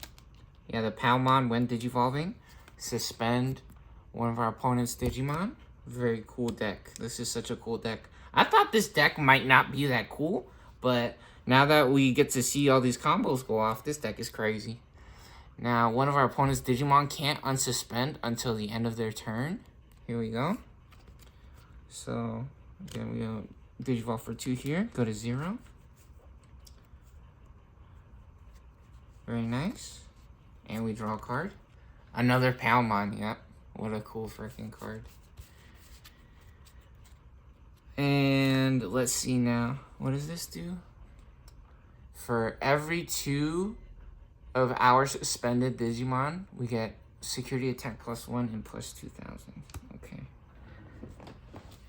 Yeah, the Palmon, when Digivolving, suspend one of our opponent's Digimon. Very cool deck. This is such a cool deck. I thought this deck might not be that cool, but now that we get to see all these combos go off, this deck is crazy. Now, one of our opponent's Digimon can't unsuspend until the end of their turn. Here we go. So, again, we go Digivolve for 2 here. Go to 0. Very nice. And we draw a card. Another Palmon, yep. What a cool freaking card. And let's see now. What does this do? For every 2 of our suspended Digimon, we get security attack +1 and +2000. Okay.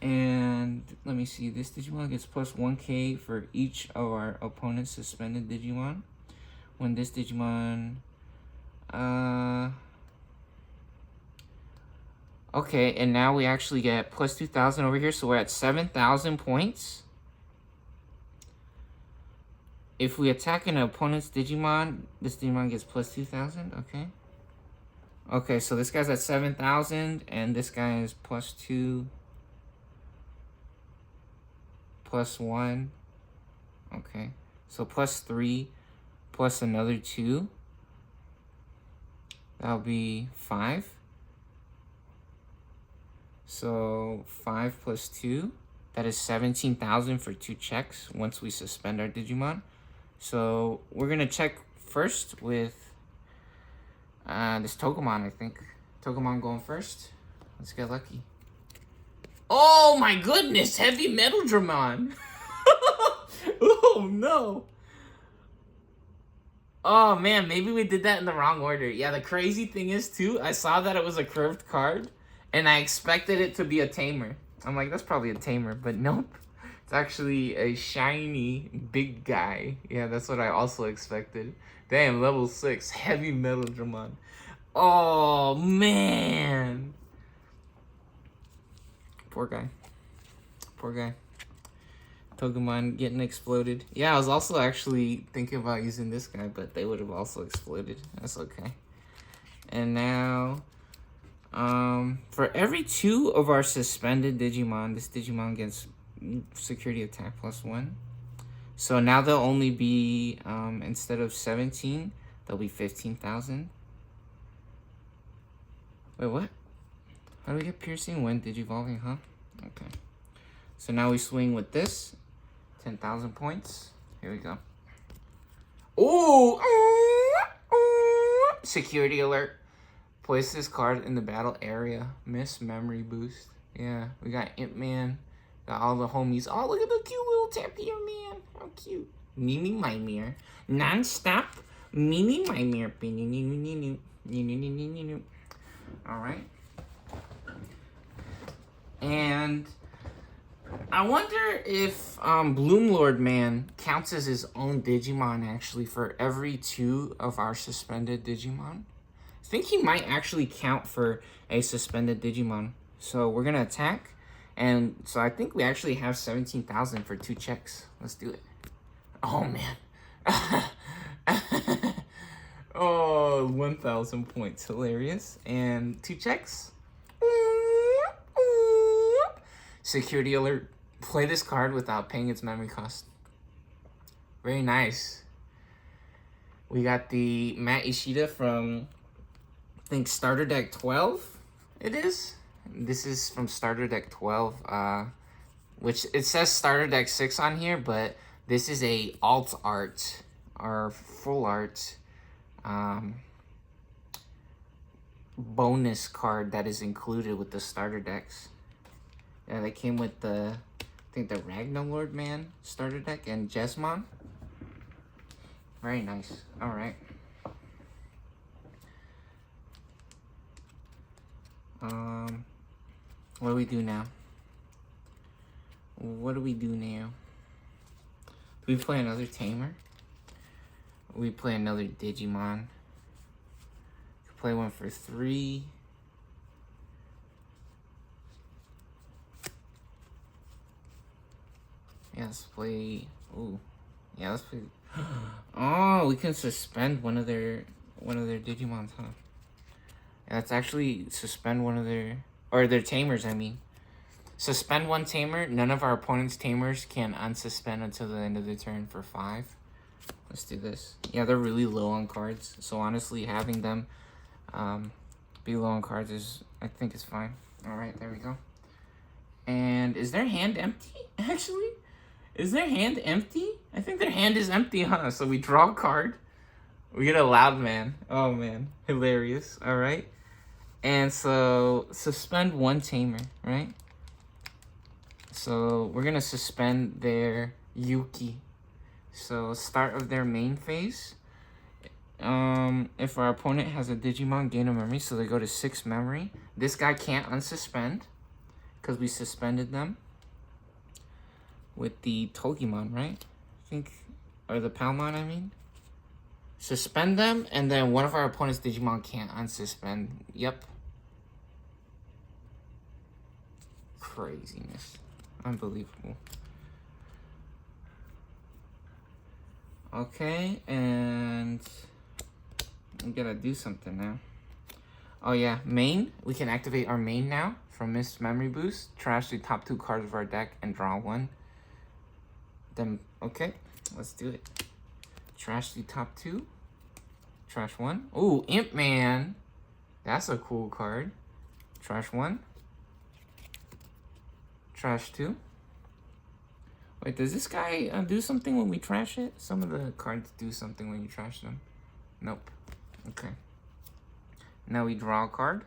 And let me see. This Digimon gets +1k for each of our opponent's suspended Digimon. When this Digimon... Okay, and now we actually get +2000 over here, so we're at 7,000 points. If we attack an opponent's Digimon, this Digimon gets +2000, okay. Okay, so this guy's at 7,000, and this guy is +2, +1, okay. So +3, plus another 2. That'll be 5. So 5 plus 2, that is 17,000 for 2 checks once we suspend our Digimon. So we're gonna check first with this Togemon, I think. Togemon going first. Let's get lucky. Oh my goodness, Heavy Metal Dramon. Oh no. Oh man, maybe we did that in the wrong order. Yeah, the crazy thing is too, I saw that it was a curved card and I expected it to be a tamer. I'm like, that's probably a tamer, but nope. It's actually a shiny big guy. Yeah, that's what I also expected. Damn, level 6, Heavy Metal Dramon. Oh man. Poor guy. Poor guy. Togemon getting exploded. Yeah, I was also actually thinking about using this guy, but they would have also exploded. That's okay. And now, for every 2 of our suspended Digimon, this Digimon gets security attack +1. So now they'll only be, instead of 17, they'll be 15,000. Wait, what? How do we get piercing when Digivolving, huh? Okay. So now we swing with this. 10,000 points. Here we go. Ooh! Security alert. Place this card in the battle area. Miss memory boost. Yeah, we got Imp Man. Got all the homies. Oh, look at the cute little tapir man. How cute. Mimi my mirror. Non-stop. Mimi my mirror. Alright. And I wonder if bloomlord man counts as his own Digimon actually for every 2 of our suspended Digimon. I think he might actually count for a suspended Digimon. So we're going to attack. And so I think we actually have 17,000 for 2 checks. Let's do it. Oh, man. Oh, 1,000 points. Hilarious. And 2 checks. Security alert. Play this card without paying its memory cost. Very nice. We got the Matt Ishida from, I think, Starter Deck 12. It is. This is from Starter Deck 12, which it says Starter Deck 6 on here, but this is a alt art or full art bonus card that is included with the starter decks. Yeah, they came with the, I think the Ragnarlord Man starter deck and Jesmon. Very nice. All right. What do we do now? What do we do now? Do we play another Tamer? We play another Digimon. Play one for 3. Yeah, let's play. Ooh, yeah, let's play. Oh, we can suspend one of their Digimons, huh? Yeah, let's actually suspend one of their Tamers. I mean, suspend one Tamer. None of our opponent's Tamers can unsuspend until the end of the turn for 5. Let's do this. Yeah, they're really low on cards, so honestly, having them be low on cards is, I think, is fine. All right, there we go. And is their hand empty? Actually, is their hand empty? I think their hand is empty, huh? So we draw a card. We get a loud man. Oh man, hilarious. All right. And so suspend one Tamer, right? So we're gonna suspend their Yuki. So start of their main phase. If our opponent has a Digimon, gain a memory, so they go to 6 memory. This guy can't unsuspend because we suspended them with the Togimon, right? I think, or the Palmon, I mean. Suspend them, and then one of our opponent's Digimon can't unsuspend. Yep. Craziness. Unbelievable. Okay, and we gotta do something now. Oh yeah, main. We can activate our main now from Mist Memory Boost. Trash the top 2 cards of our deck and draw 1. Then, okay, let's do it. Trash the top 2. Trash 1. Ooh, Imp Man. That's a cool card. Trash 1. Trash 2. Wait, does this guy do something when we trash it? Some of the cards do something when you trash them. Nope. Okay. Now we draw a card.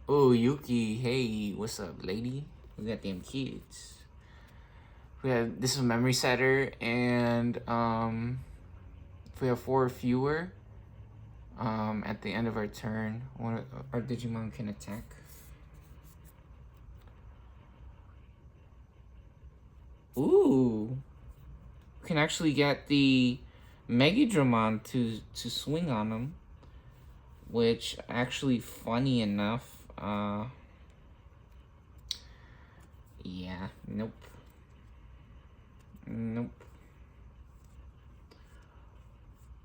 Oh, Yuki. Hey, what's up, lady? We got them kids. This is a memory setter, and if we have 4 or fewer, at the end of our turn, one of our Digimon can attack. Ooh, we can actually get the Megidramon to swing on them, which actually, funny enough, yeah, nope.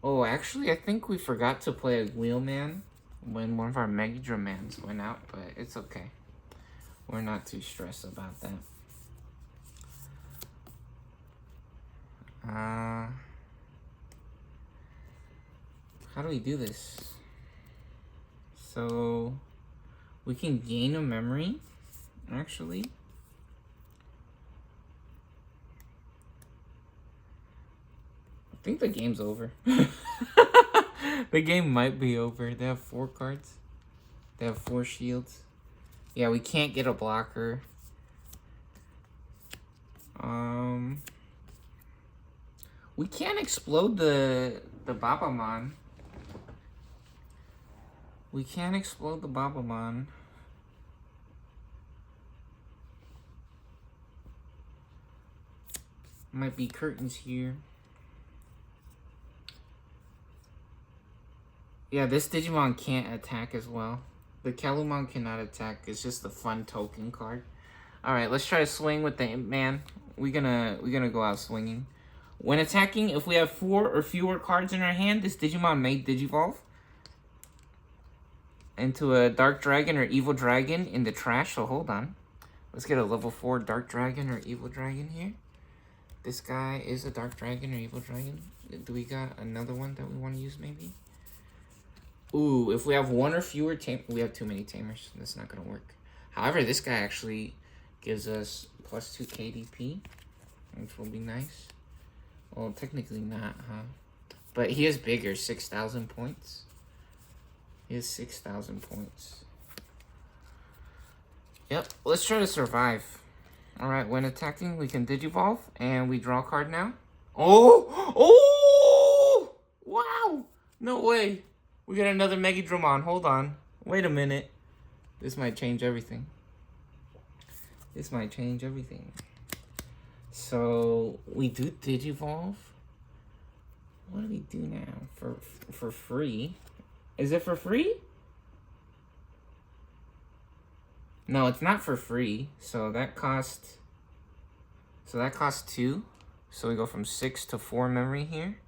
Oh, actually, I think we forgot to play a Wheelman when one of our Megidramons went out, but it's okay. We're not too stressed about that. How do we do this? So we can gain a memory, actually. I think the game's over. The game might be over. They have 4 cards. They have 4 shields. Yeah, we can't get a blocker. We can't explode the Babamon. We can't explode the Babamon. Might be curtains here. Yeah, this Digimon can't attack as well. The Kalumon cannot attack. It's just a fun token card. All right, let's try to swing with the Imp Man. We're gonna go out swinging. When attacking, if we have 4 or fewer cards in our hand, this Digimon may Digivolve into a Dark Dragon or Evil Dragon in the trash. So hold on. Let's get a level 4 Dark Dragon or Evil Dragon here. This guy is a Dark Dragon or Evil Dragon. Do we got another one that we want to use maybe? Ooh, if we have 1 or fewer we have too many Tamers. That's not going to work. However, this guy actually gives us +2 KDP, which will be nice. Well, technically not, huh? But he is bigger, 6,000 points. He has 6,000 points. Yep, let's try to survive. Alright, when attacking, we can Digivolve, and we draw a card now. Oh! Oh! Wow! No way. We got another Megidramon. Hold on. Wait a minute. This might change everything. This might change everything. So, we do Digivolve. What do we do now? For free? Is it for free? No, it's not for free. So that costs 2. So we go from 6 to 4 memory here.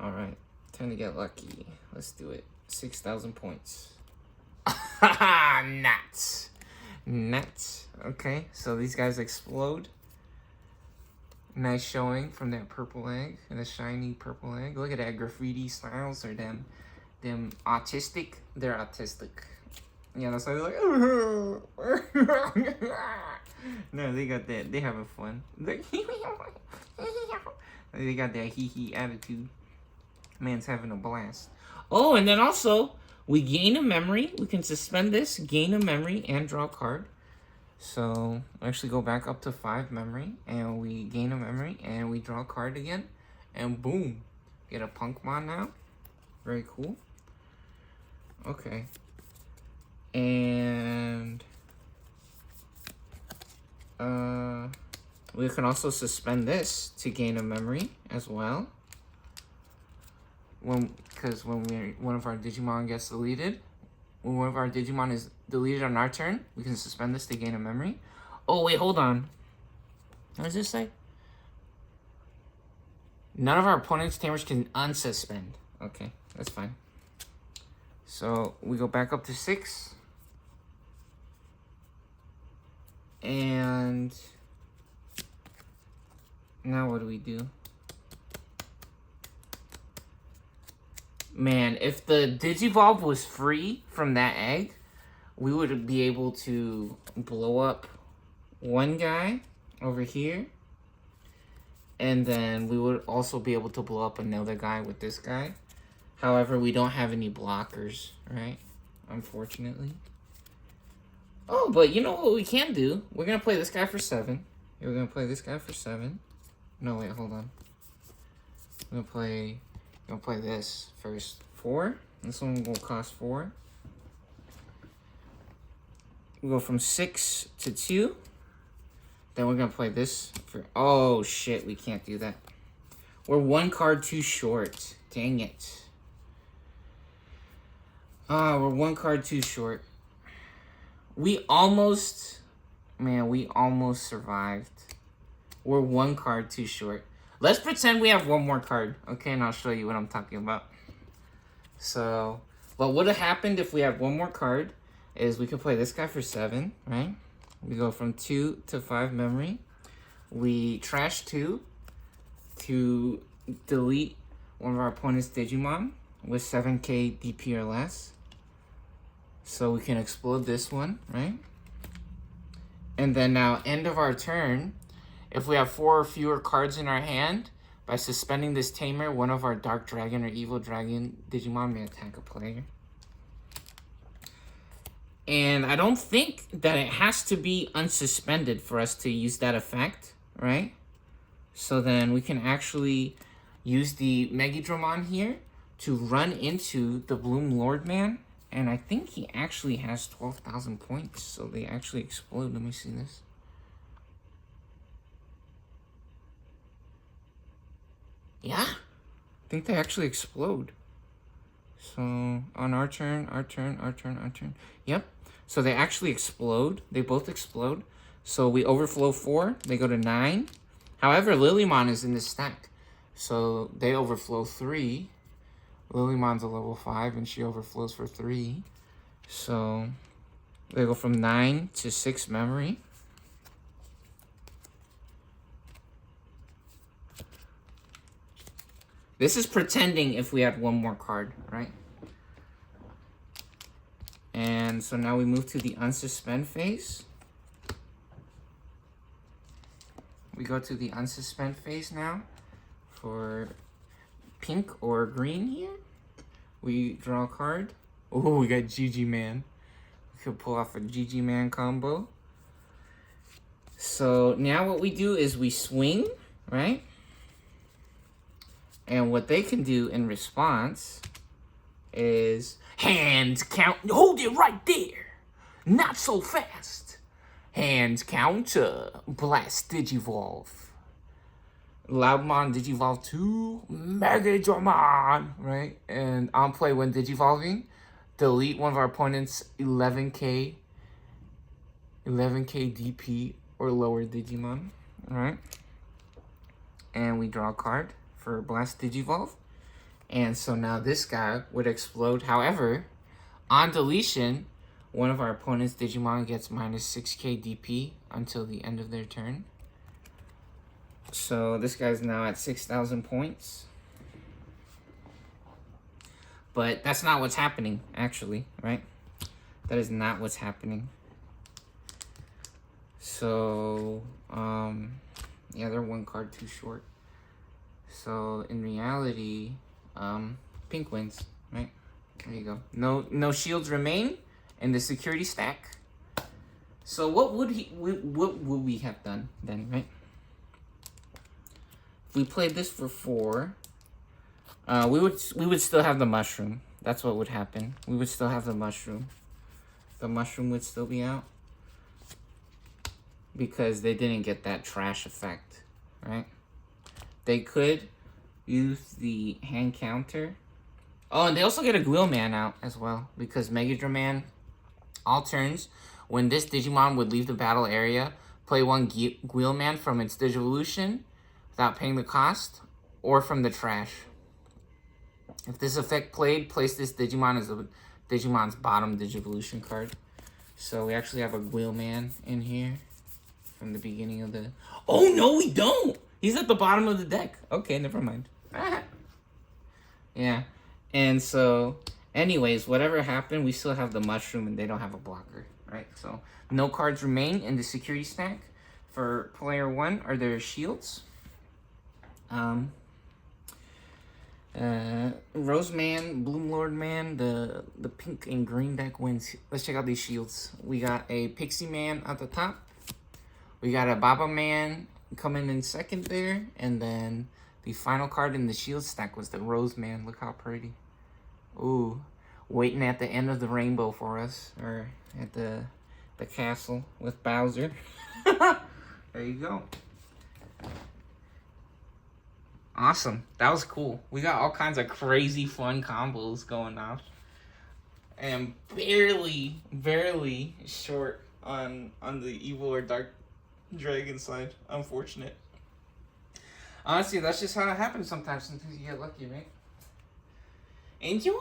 Alright. Time to get lucky. Let's do it. 6,000 points. Haha, nuts. Nuts. Okay, so these guys explode. Nice showing from that purple egg. And a shiny purple egg. Look at that graffiti styles or them autistic. They're autistic. Yeah, that's why they're like, no, they got that. They having fun. They got that hee-hee attitude. Man's having a blast. Oh, and then also, we gain a memory. We can suspend this, gain a memory, and draw a card. So, actually go back up to 5 memory, and we gain a memory, and we draw a card again. And boom, get a Punkmon now. Very cool. Okay. And we can also suspend this to gain a memory as well. Because when one of our Digimon gets deleted, when one of our Digimon is deleted on our turn, we can suspend this to gain a memory. Oh wait, hold on. What does this say? None of our opponent's tamers can unsuspend. Okay, that's fine. So we go back up to 6. And now what do we do? Man, if the Digivolve was free from that egg, we would be able to blow up one guy over here. And then we would also be able to blow up another guy with this guy. However, we don't have any blockers, right? Unfortunately. Oh, but you know what we can do? We're going to play this guy for 7. We're going to play this guy for 7. No, wait, hold on. We're going to play this first. 4. This one will cost 4. We go from 6 to 2. Then we're going to play this for... Oh, shit, we can't do that. We're 1 card too short. Dang it. We're 1 card too short. We almost survived. We're 1 card too short. Let's pretend we have 1 more card, okay? And I'll show you what I'm talking about. So, what would have happened if we had 1 more card is we could play this guy for 7, right? We go from 2 to 5 memory. We trash 2 to delete one of our opponent's Digimon with 7k DP or less. So we can explode this one, right? And then now, end of our turn, if we have 4 or fewer cards in our hand, by suspending this tamer, one of our Dark Dragon or Evil Dragon Digimon may attack a player. And I don't think that it has to be unsuspended for us to use that effect, right? So then we can actually use the Megidramon here to run into the bloomlord man. And I think he actually has 12,000 points, so they actually explode. Let me see this. Yeah, I think they actually explode. So on our turn. Yep. So they actually explode. They both explode. So we overflow 4. They go to 9. However, Lilymon is in this stack. So they overflow 3. Lilymon's a level 5 and she overflows for 3. So they go from 9 to 6 memory. This is pretending if we had 1 more card, right? And so now we move to the unsuspend phase. We go to the unsuspend phase now for pink or green here. We draw a card. Oh, we got Digimon. We could pull off a Digimon combo. So now what we do is we swing, right? And what they can do in response is hand count. Hold it right there. Not so fast. Hand counter. Blast Digivolve. Loudmon Digivolve 2. Mega Dramon. Right? And on play when Digivolving, delete one of our opponent's 11k DP or lower Digimon. Alright? And we draw a card for Blast Digivolve. And so now this guy would explode. However, on deletion, one of our opponent's Digimon gets minus 6k DP until the end of their turn. So this guy's now at 6,000 points. But that's not what's happening, actually, right? That is not what's happening. So, yeah, they're one card too short. So, in reality, pink wins, right? There you go. No shields remain in the security stack. So what would we have done then, right? If we played this for 4, we would still have the mushroom. That's what would happen. We would still have the mushroom. The mushroom would still be out because they didn't get that trash effect, right? They could use the hand counter. Oh, and they also get a Gwilman out as well because Mega Dramon, all turns, when this Digimon would leave the battle area, play one Gwilman from its Digivolution without paying the cost, or from the trash. If this effect played, place this Digimon as a Digimon's bottom Digivolution card. So we actually have a Gwilman in here from the beginning of the... Oh, no, we don't! He's at the bottom of the deck. Okay, never mind. Yeah. And so, anyways, whatever happened, we still have the mushroom and they don't have a blocker, right? So, no cards remain in the security stack for player 1 are their shields. Roseman, Bloomlord Man, the pink and green deck wins. Let's check out these shields. We got a Pixie Man at the top. We got a Baba Man coming in second there. And then the final card in the shield stack was the Rose Man. Look how pretty. Ooh, waiting at the end of the rainbow for us. Or at the castle with Bowser. There you go. Awesome. That was cool. We got all kinds of crazy fun combos going on. And barely short on the evil or dark dragon side. Unfortunate. Honestly, that's just how it happens sometimes. Sometimes you get lucky, right? Enjoy.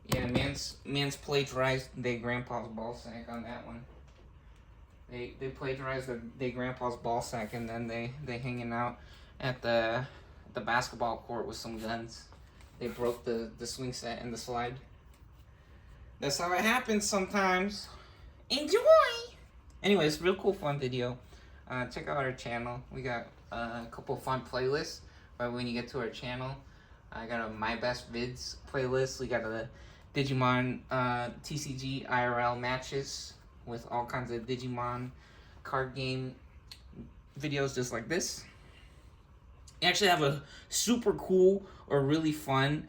Yeah, man's plagiarized their grandpa's ball sack on that one. They plagiarized their grandpa's ball sack and then they hanging out at the basketball court with some guns. They broke the swing set and the slide. That's how it happens sometimes. Enjoy! Anyways, real cool fun video. Check out our channel. We got a couple fun playlists right when you get to our channel. I got a My Best Vids playlist. We got a Digimon TCG IRL matches with all kinds of Digimon card game videos just like this. We actually have a super cool or really fun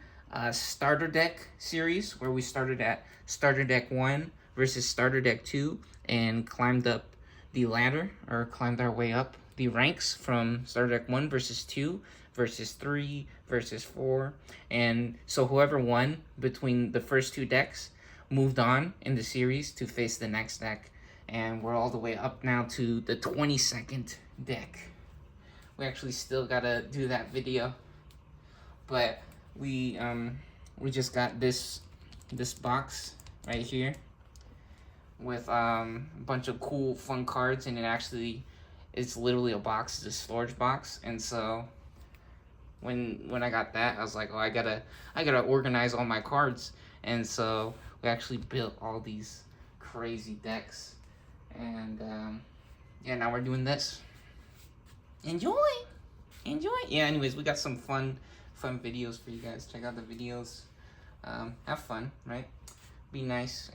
starter deck series where we started at starter deck 1 versus starter deck 2 and climbed up the ladder or climbed our way up the ranks from starter deck 1 versus 2 versus 3 versus 4. And so whoever won between the first 2 decks moved on in the series to face the next deck. And we're all the way up now to the 22nd deck. We actually still gotta do that video. But we just got this box right here with a bunch of cool fun cards, and it's literally a box, it's a storage box. And so when I got that, I was like, oh, I gotta organize all my cards. And so we actually built all these crazy decks, And yeah, now we're doing this. Enjoy. Yeah, anyways, we got some fun videos for you guys. Check out the videos. Have fun, right? Be nice.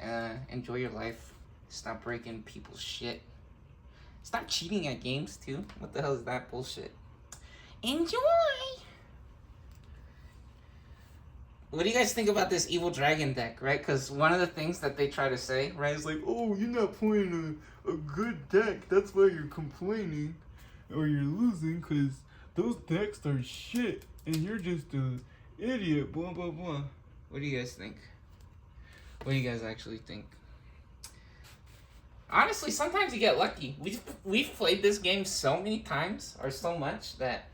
Enjoy your life. Stop breaking people's shit. Stop cheating at games too. What the hell is that bullshit? Enjoy. What do you guys think about this Evil Dragon deck, right? Because one of the things that they try to say, right, is like, oh, you're not playing a good deck. That's why you're complaining or you're losing, because those decks are shit and you're just an idiot, blah, blah, blah. What do you guys think? What do you guys actually think? Honestly, sometimes you get lucky. We've played this game so many times, or so much, that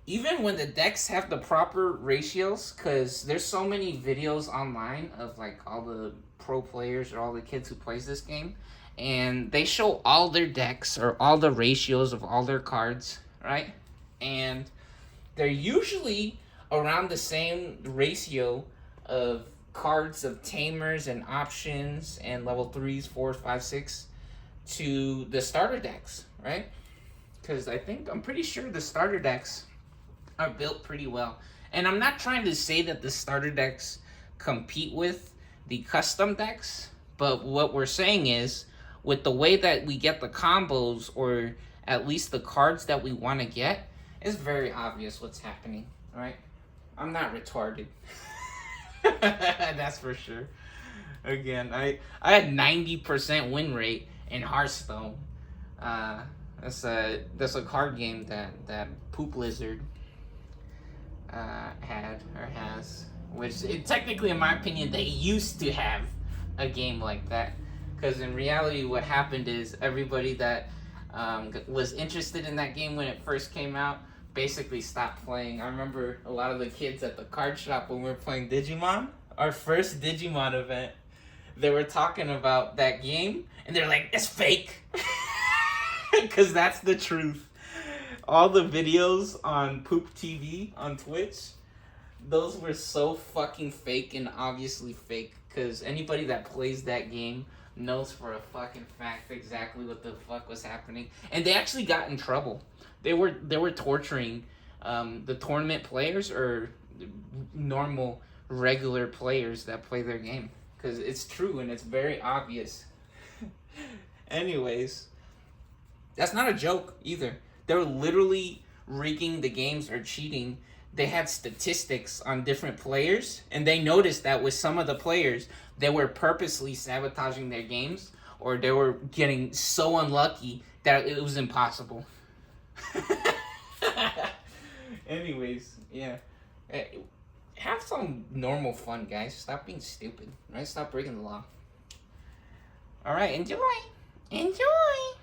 even when the decks have the proper ratios, because there's so many videos online of like all the pro players or all the kids who plays this game, and they show all their decks or all the ratios of all their cards, right? And they're usually around the same ratio of cards of tamers and options and level 3s, 4s, 5, 6 to the starter decks, right? Because I'm pretty sure the starter decks are built pretty well. And I'm not trying to say that the starter decks compete with the custom decks, but what we're saying is, with the way that we get the combos, or at least the cards that we want to get, it's very obvious what's happening, right? I'm not retarded. That's for sure. Again, I had 90% win rate in Hearthstone. That's a card game that Poop Lizard had or has, which technically, in my opinion, they used to have a game like that. Because in reality, what happened is everybody that was interested in that game when it first came out basically stopped playing. I remember a lot of the kids at the card shop when we were playing Digimon, our first Digimon event, they were talking about that game, and they're like, it's fake. Because that's the truth. All the videos on Poop TV on Twitch, those were so fucking fake and obviously fake. Because anybody that plays that game knows for a fucking fact exactly what the fuck was happening. And they actually got in trouble. They were torturing the tournament players or normal, regular players that play their game. Because it's true and it's very obvious. Anyways, that's not a joke either. They were literally rigging the games or cheating. They had statistics on different players, and they noticed that with some of the players, they were purposely sabotaging their games, or they were getting so unlucky that it was impossible. Anyways, yeah. Have some normal fun, guys. Stop being stupid, right? Stop breaking the law. All right, enjoy. Enjoy.